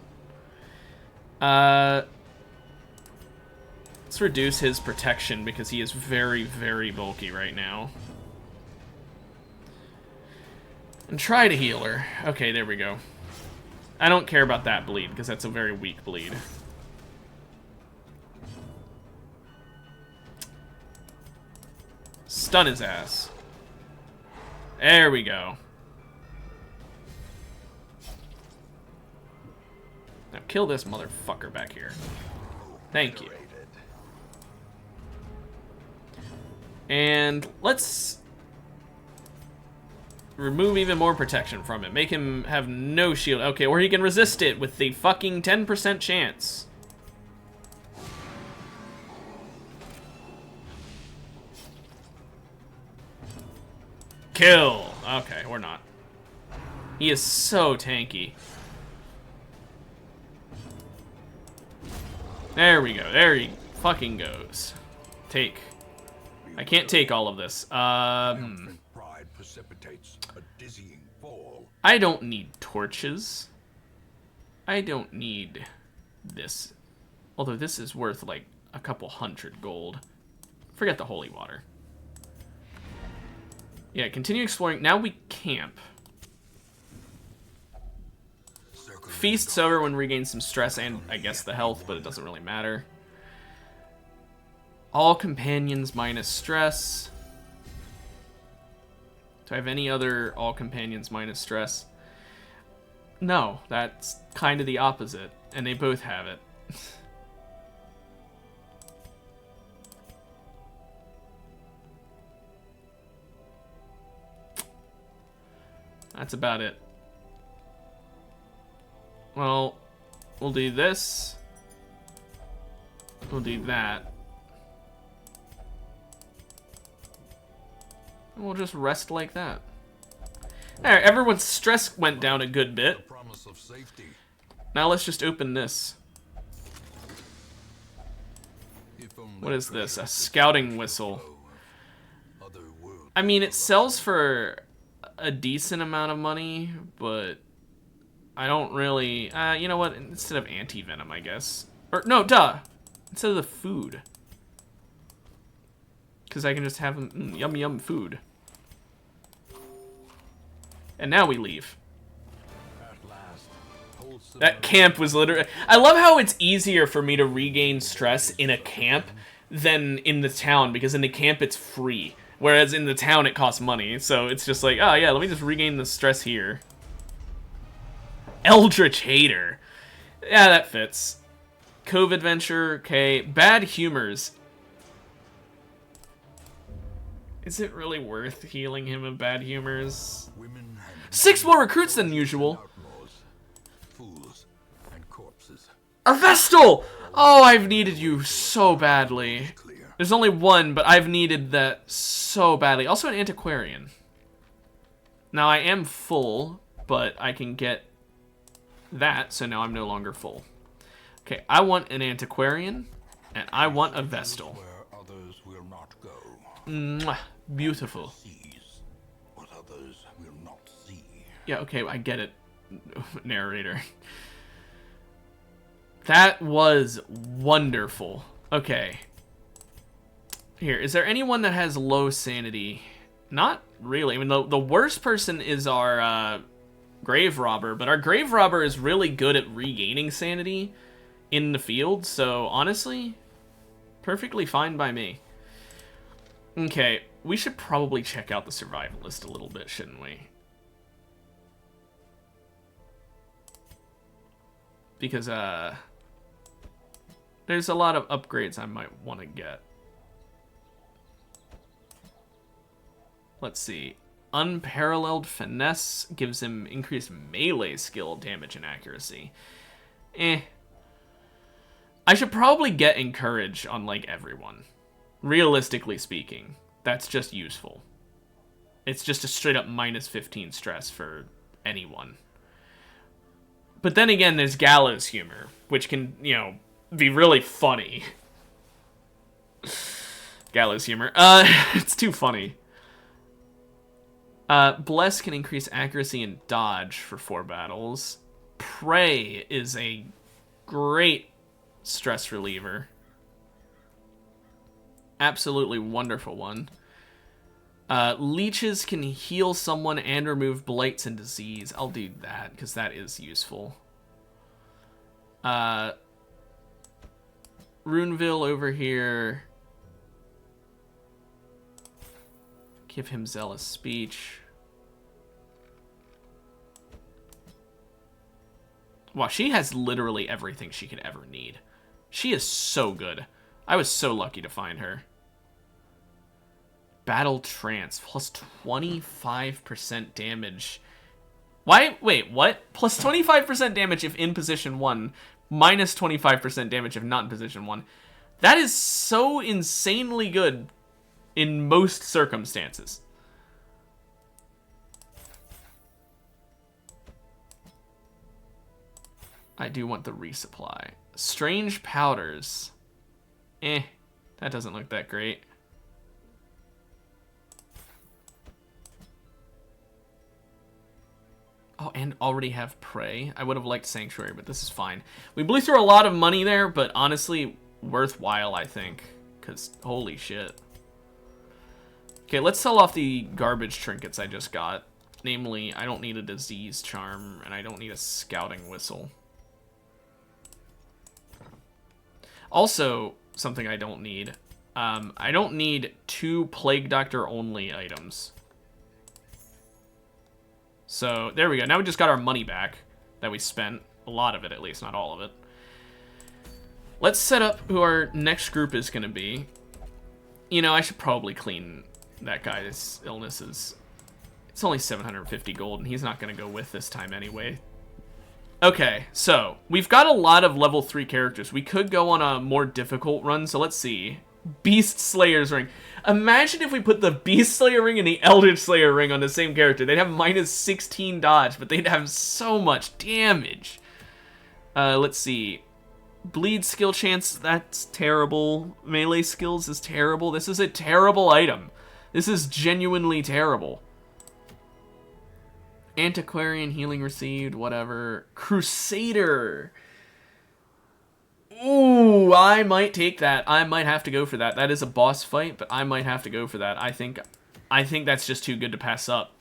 Let's reduce his protection because he is very, very bulky right now. And try to heal her. Okay, there we go. I don't care about that bleed because that's a very weak bleed. Stun his ass. There we go. Now kill this motherfucker back here. Thank you. And let's remove even more protection from it. Make him have no shield. Okay, or he can resist it with the fucking 10% chance. Kill. Okay, or not. He is so tanky. There we go. There he fucking goes. Take. I can't take all of this.
Triumphant pride precipitates a dizzying fall.
I don't need torches. I don't need this. Although this is worth like a couple hundred gold. Forget the holy water. Yeah, continue exploring. Now we camp. Feast's over when regain some stress and, I guess, the health, but it doesn't really matter. All companions minus stress. Do I have any other all companions minus stress? No, that's kind of the opposite, and they both have it. That's about it. Well, we'll do this. We'll do that. And we'll just rest like that. Alright, everyone's stress went down a good bit.
Promise of safety.
Now let's just open this.
If only
What is this? A
treasure
scouting whistle.
other world.
I mean, it sells for a decent amount of money, but I don't really... you know what? Instead of anti-venom, I guess. Or, no, duh! Instead of the food. Because I can just have yum yum food. And now we leave.
At last, wholesome
That camp was literally... I love how it's easier for me to regain stress in a camp than in the town, because in the camp it's free. Whereas in the town it costs money, so it's just like, oh yeah, let me just regain the stress here. Eldritch Hater. Yeah, that fits. Cove Adventure, okay. Bad Humors. Is it really worth healing him of Bad Humors?
women and
6 more recruits than usual.
outlaws, fools and corpses.
A Vestal! Oh, I've needed you so badly.
Clear.
There's only one, but I've needed that so badly. Also an Antiquarian. Now, I am full, but I can get that, so now I'm no longer full. Okay, I want an Antiquarian, and I want a Vestal.
Where others will not go.
Mwah, beautiful.
Sees what others will not see.
Yeah, okay, I get it, narrator. That was wonderful. Okay. Here, is there anyone that has low sanity? Not really. I mean, the worst person is our Grave Robber, but our Grave Robber is really good at regaining sanity in the field, so honestly, perfectly fine by me. Okay, we should probably check out the Survivalist a little bit, shouldn't we? Because, there's a lot of upgrades I might want to get. Let's see. Unparalleled Finesse gives him increased melee skill, damage, and accuracy. Eh. I should probably get Encourage on, like, everyone. Realistically speaking, that's just useful. It's just a straight-up minus 15 stress for anyone. But then again, there's Gallows Humor, which can, you know, be really funny. Gallows Humor. It's too funny. Bless can increase accuracy and dodge for 4 battles. Pray is a great stress reliever. Absolutely wonderful one. Leeches can heal someone and remove blights and disease. I'll do that, because that is useful. Runeville over here. Give him Zealous Speech. Wow, she has literally everything she could ever need. She is so good. I was so lucky to find her. Battle Trance, plus 25% damage. Why? Wait, what? Plus 25% damage if in position 1, minus 25% damage if not in position 1. That is so insanely good in most circumstances. I do want the resupply. Strange Powders. That doesn't look that great. Oh, and already have Prey. I would have liked Sanctuary, but this is fine. We blew through a lot of money there, but honestly, worthwhile, I think. Because, holy shit. Okay, let's sell off the garbage trinkets I just got. Namely, I don't need a Disease Charm, and I don't need a Scouting Whistle. Also, something I don't need. I don't need 2 Plague Doctor only items. So, there we go. Now we just got our money back that we spent. A lot of it, at least. Not all of it. Let's set up who our next group is going to be. You know, I should probably clean that guy's illnesses. It's only 750 gold, and he's not going to go with this time anyway. Okay, so, we've got a lot of level 3 characters. We could go on a more difficult run, so let's see. Beast Slayer's Ring. Imagine if we put the Beast Slayer Ring and the Eldritch Slayer Ring on the same character. They'd have minus 16 dodge, but they'd have so much damage. Let's see. Bleed skill chance, that's terrible. Melee skills is terrible. This is a terrible item. This is genuinely terrible. Antiquarian healing received, whatever. Crusader. Ooh, I might take that. I might have to go for that. That is a boss fight, but I might have to go for that. I think that's just too good to pass up.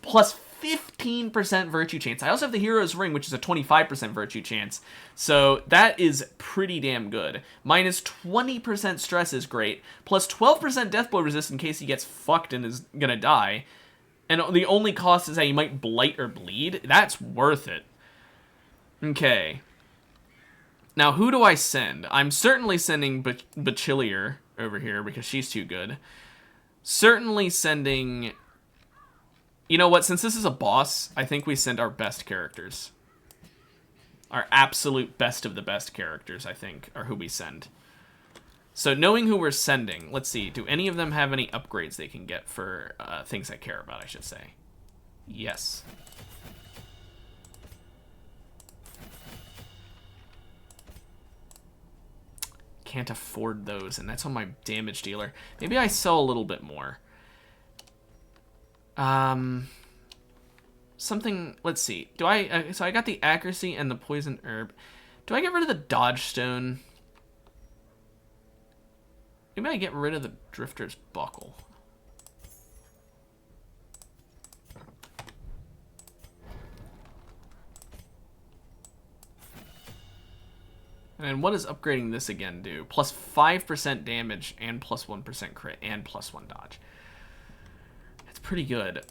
Plus 15% virtue chance. I also have the Hero's Ring, which is a 25% virtue chance. So that is pretty damn good. Minus 20% stress is great. Plus 12% death blow resist in case he gets fucked and is gonna die. And the only cost is that he might blight or bleed. That's worth it. Okay. Now, who do I send? I'm certainly sending Bachillier over here because she's too good. Certainly sending... You know what? Since this is a boss, I think we send our best characters. Our absolute best of the best characters, I think, are who we send. So knowing who we're sending, let's see. Do any of them have any upgrades they can get for things I care about, I should say? Yes. Can't afford those, and that's on my damage dealer. Maybe I sell a little bit more. Something, let's see. Do I, so I got the accuracy and the poison herb. Do I get rid of the dodge stone? Maybe I get rid of the drifter's buckle. And then what does upgrading this again do? Plus 5% damage and plus 1% crit and plus 1 dodge. It's pretty good.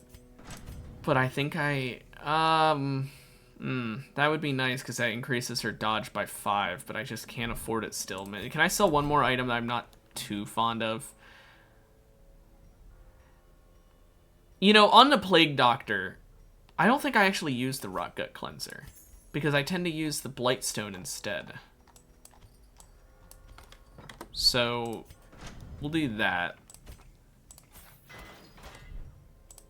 But I think that would be nice because that increases her dodge by 5, but I just can't afford it still. Can I sell one more item that I'm not too fond of? You know, on the Plague Doctor, I don't think I actually use the Rot Gut Cleanser because I tend to use the Blightstone instead. So, we'll do that.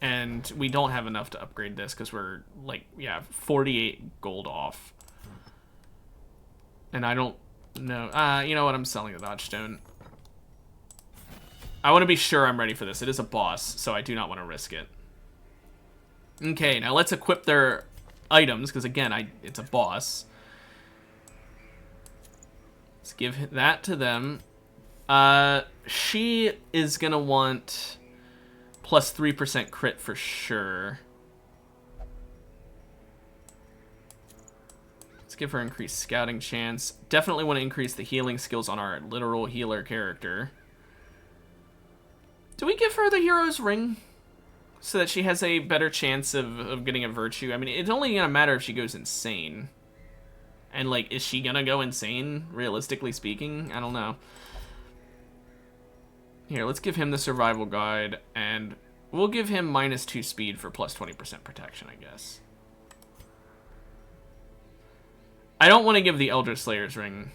And we don't have enough to upgrade this because we're, like, yeah, 48 gold off. And I don't know. You know what? I'm selling the Dodge Stone. I want to be sure I'm ready for this. It is a boss, so I do not want to risk it. Okay, now let's equip their items because, again, it's a boss. Let's give that to them. She is gonna want plus 3% crit for sure. Let's give her increased scouting chance. Definitely want to increase the healing skills on our literal healer character. Do we give her the hero's ring? So that she has a better chance of getting a virtue? I mean, it's only gonna matter if she goes insane. And, like, is she gonna go insane, realistically speaking? I don't know. Here, let's give him the survival guide, and we'll give him -2 speed for plus 20% protection, I guess. I don't want to give the Elder Slayer's ring,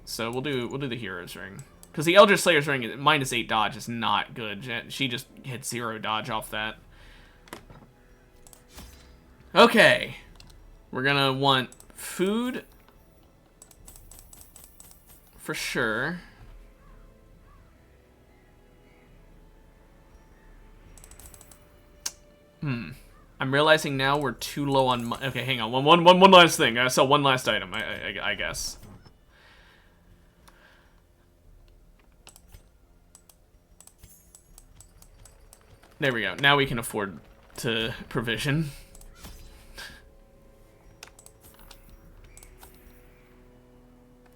so we'll do the Hero's ring. Because the Elder Slayer's ring, -8 dodge is not good. She just hit 0 dodge off that. Okay. We're gonna want food. For sure. I'm realizing now we're too low on okay, hang on. One last thing. So one last item, I guess. There we go. Now we can afford to provision.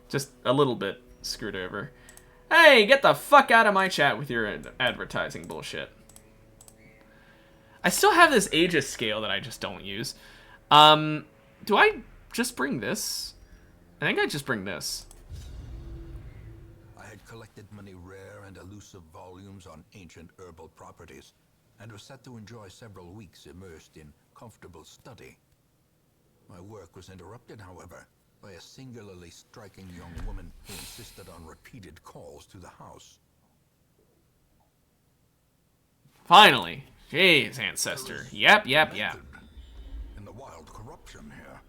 Just a little bit screwed over. Hey, get the fuck out of my chat with your advertising bullshit. I still have this Aegis scale that I just don't use. Do I just bring this? I think I just bring this.
I had collected many rare and elusive volumes on ancient herbal properties, and was set to enjoy several weeks immersed in comfortable study. My work was interrupted, however, by a singularly striking young woman who insisted on repeated calls to the house.
Finally. Jeez, ancestor. Yep.
In the wild corruption here.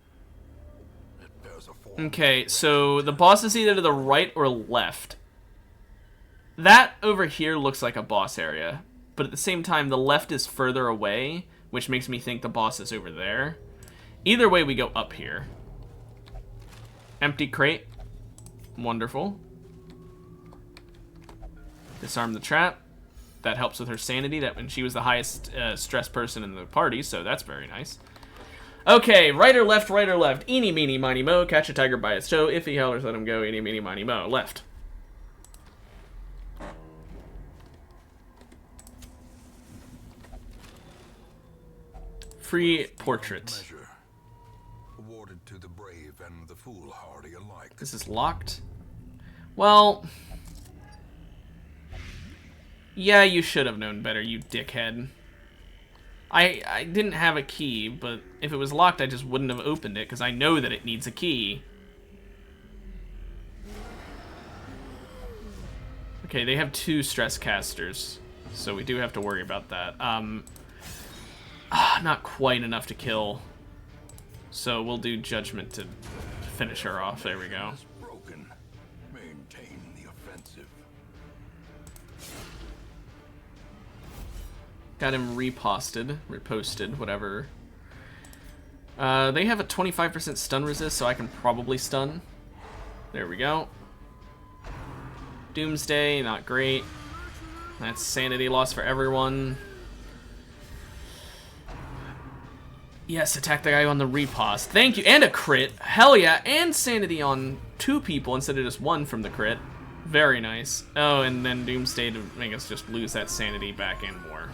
It bears a form.
Okay, so the boss is either to the right or left. That over here looks like a boss area, but at the same time, the left is further away, which makes me think the boss is over there. Either way, we go up here. Empty crate. Wonderful. Disarm the trap. That helps with her sanity, that when she was the highest stress person in the party, so that's very nice. Okay, right or left, right or left. Eeny, meeny, miny, mo. Catch a tiger by its toe. If he howlers, let him go. Eeny, meeny, miny, mo. Left. Free portrait.
Measure, awarded to the brave and the foolhardy alike.
This is locked. Well... yeah, you should have known better, you dickhead. I didn't have a key, but if it was locked, I just wouldn't have opened it, because I know that it needs a key. Okay, they have 2 stress casters, so we do have to worry about that. Not quite enough to kill. So we'll do Judgment to finish her off. There we go.
Broken. Maintain the offensive.
Got him reposted, whatever. They have a 25% stun resist, so I can probably stun. There we go. Doomsday, not great. That's sanity loss for everyone. Yes, attack the guy on the repost. Thank you, and a crit. Hell yeah, and sanity on 2 people instead of just 1 from the crit. Very nice. Oh, and then Doomsday to make us just lose that sanity back and more.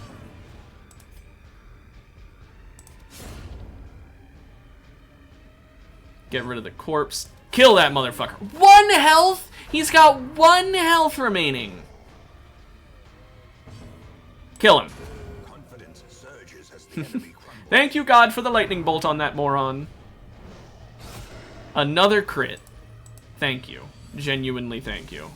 Get rid of the corpse. Kill that motherfucker. 1 health? He's got 1 health remaining. Kill him.
Confidence surges as the enemy crumbles.
Thank you, God, for the lightning bolt on that moron. Another crit. Thank you. Genuinely thank you.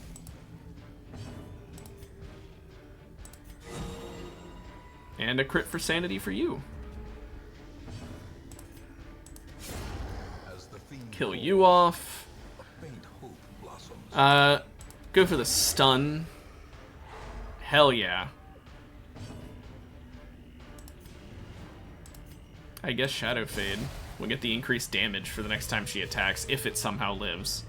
And a crit for sanity for you.
As the fiend
Kill you off.
a faint hope blossoms.
Go for the stun. Hell yeah. I guess Shadow Fade will get the increased damage for the next time she attacks, if it somehow lives.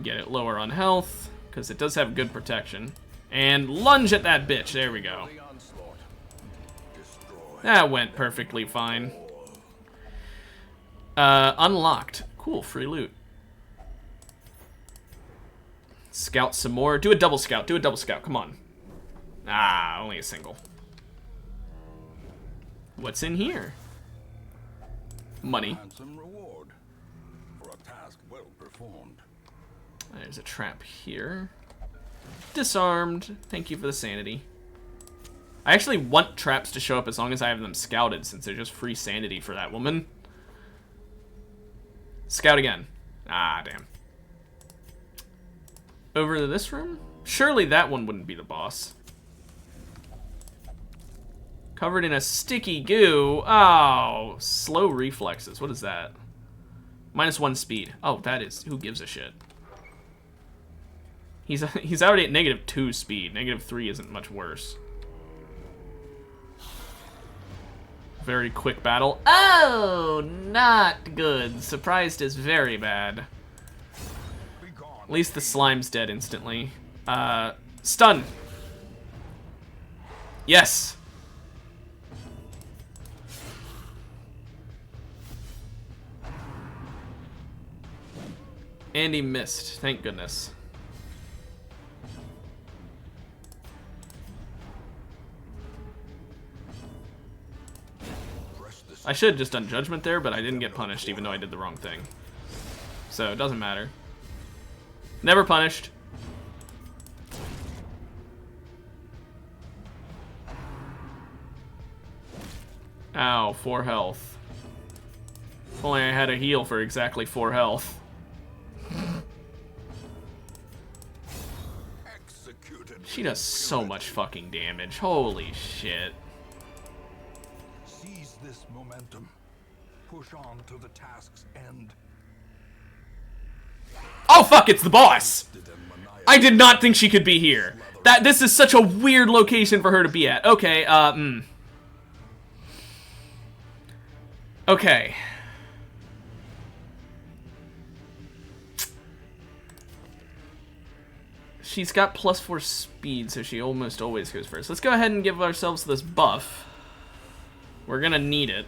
Get it lower on health, because it does have good protection. And lunge at that bitch. There we go. That went perfectly fine. Unlocked. Cool, free loot. Scout some more. Do a double scout. Do a double scout. Come on. Ah, only a single. What's in here? Money.
Handsome reward for a task well performed.
There's a trap here. Disarmed. Thank you for the sanity. I actually want traps to show up as long as I have them scouted, since they're just free sanity for that woman. Scout again. Ah, damn. Over to this room? Surely that one wouldn't be the boss. Covered in a sticky goo. Oh, slow reflexes. What is that? -1 speed. Oh, that is... Who gives a shit? He's already at -2 speed. -3 isn't much worse. Very quick battle. Oh, not good. Surprised is very bad. At least the slime's dead instantly. Stun. Yes. And he missed. Thank goodness. I should have just done judgment there, but I didn't get punished even though I did the wrong thing. So it doesn't matter. Never punished. Ow, 4 health. If only I had a heal for exactly 4 health. She does so much fucking damage. Holy shit.
Seize this momentum. Push on to the task's end.
Oh fuck, it's the boss! I did not think she could be here. This is such a weird location for her to be at. Okay, Okay. She's got +4 speed, so she almost always goes first. Let's go ahead and give ourselves this buff. We're gonna need it.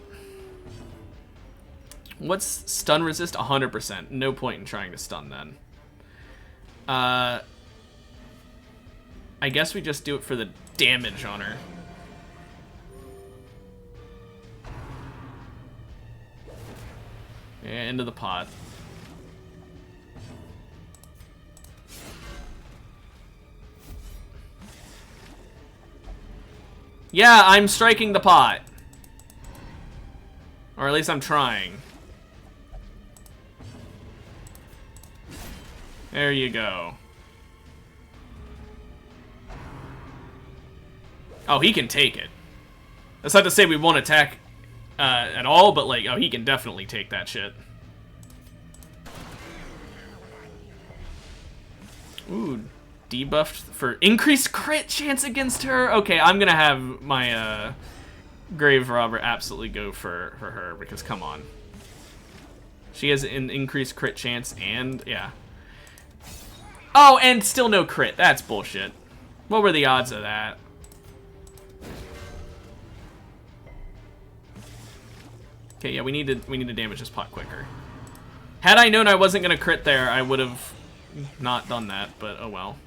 What's stun resist? 100%. No point in trying to stun then. I guess we just do it for the damage on her. Yeah, into the pot. Yeah, I'm striking the pot. Or at least I'm trying. There you go. Oh, he can take it. That's not to say we won't attack at all, but like, oh, he can definitely take that shit. Ooh, debuffed for increased crit chance against her. Okay, I'm gonna have my grave robber absolutely go for her, because come on. She has an increased crit chance and, yeah. Oh, and still no crit. That's bullshit. What were the odds of that? Okay, yeah, we need to damage this pot quicker. Had I known I wasn't gonna crit there, I would have not done that, but oh well.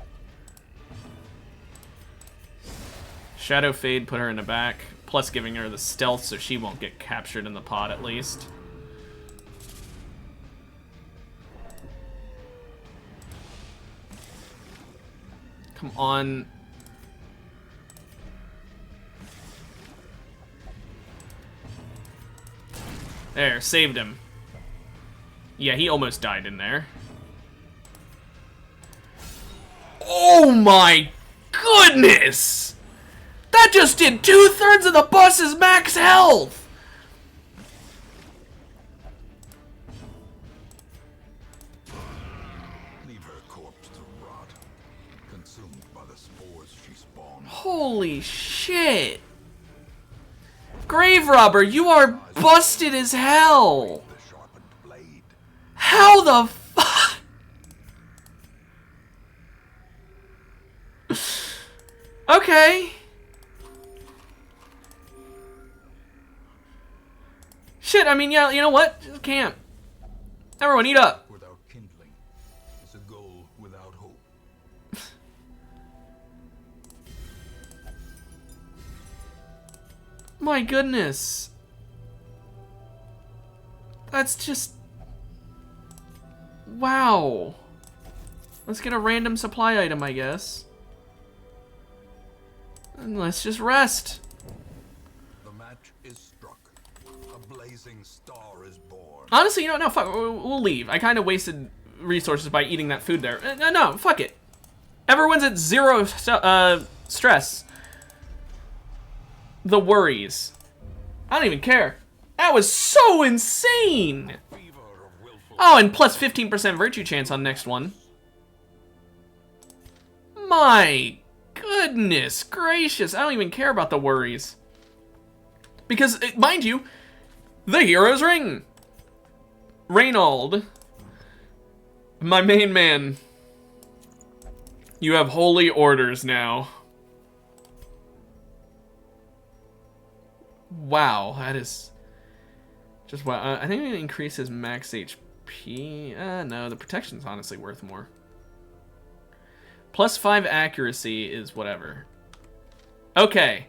Shadow Fade, put her in the back, plus giving her the stealth so she won't get captured in the pot at least. Come on. There, saved him. Yeah, he almost died in there. Oh my goodness! That just did 2/3 of the boss's max health!
Leave her corpse to rot, consumed by the spores she spawned.
Holy shit! Grave Robber, you are busted as hell!
The sharpened blade.
How the fuck? Okay. Shit, I mean, yeah, you know what? Just camp. Everyone eat up.
Without kindling is a goal without hope.
My goodness. That's just... Wow. Let's get a random supply item, I guess. And let's just rest.
The match is struck. A blazing star is born.
Honestly, you know what? No, fuck. We'll leave. I kind of wasted resources by eating that food there. No, fuck it. Everyone's at 0 stress. The worries. I don't even care. That was so insane.
Fever of willful
Oh, and plus 15% virtue chance on next one. My goodness gracious. I don't even care about the worries. Because, mind you, the hero's ring. Reynold, my main man. You have holy orders now. Wow, that is just wow. I think it increases max HP. No, the protection's honestly worth more. Plus 5 accuracy is whatever. Okay.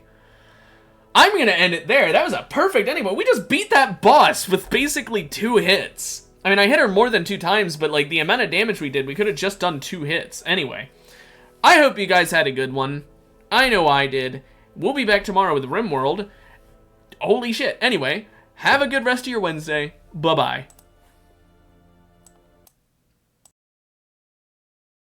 I'm gonna end it there. That was a perfect ending, but we just beat that boss with basically 2 hits. I mean, I hit her more than 2 times, but like the amount of damage we did, we could have just done 2 hits. Anyway, I hope you guys had a good one. I know I did. We'll be back tomorrow with RimWorld. Holy shit. Anyway, have a good rest of your Wednesday. Bye-bye.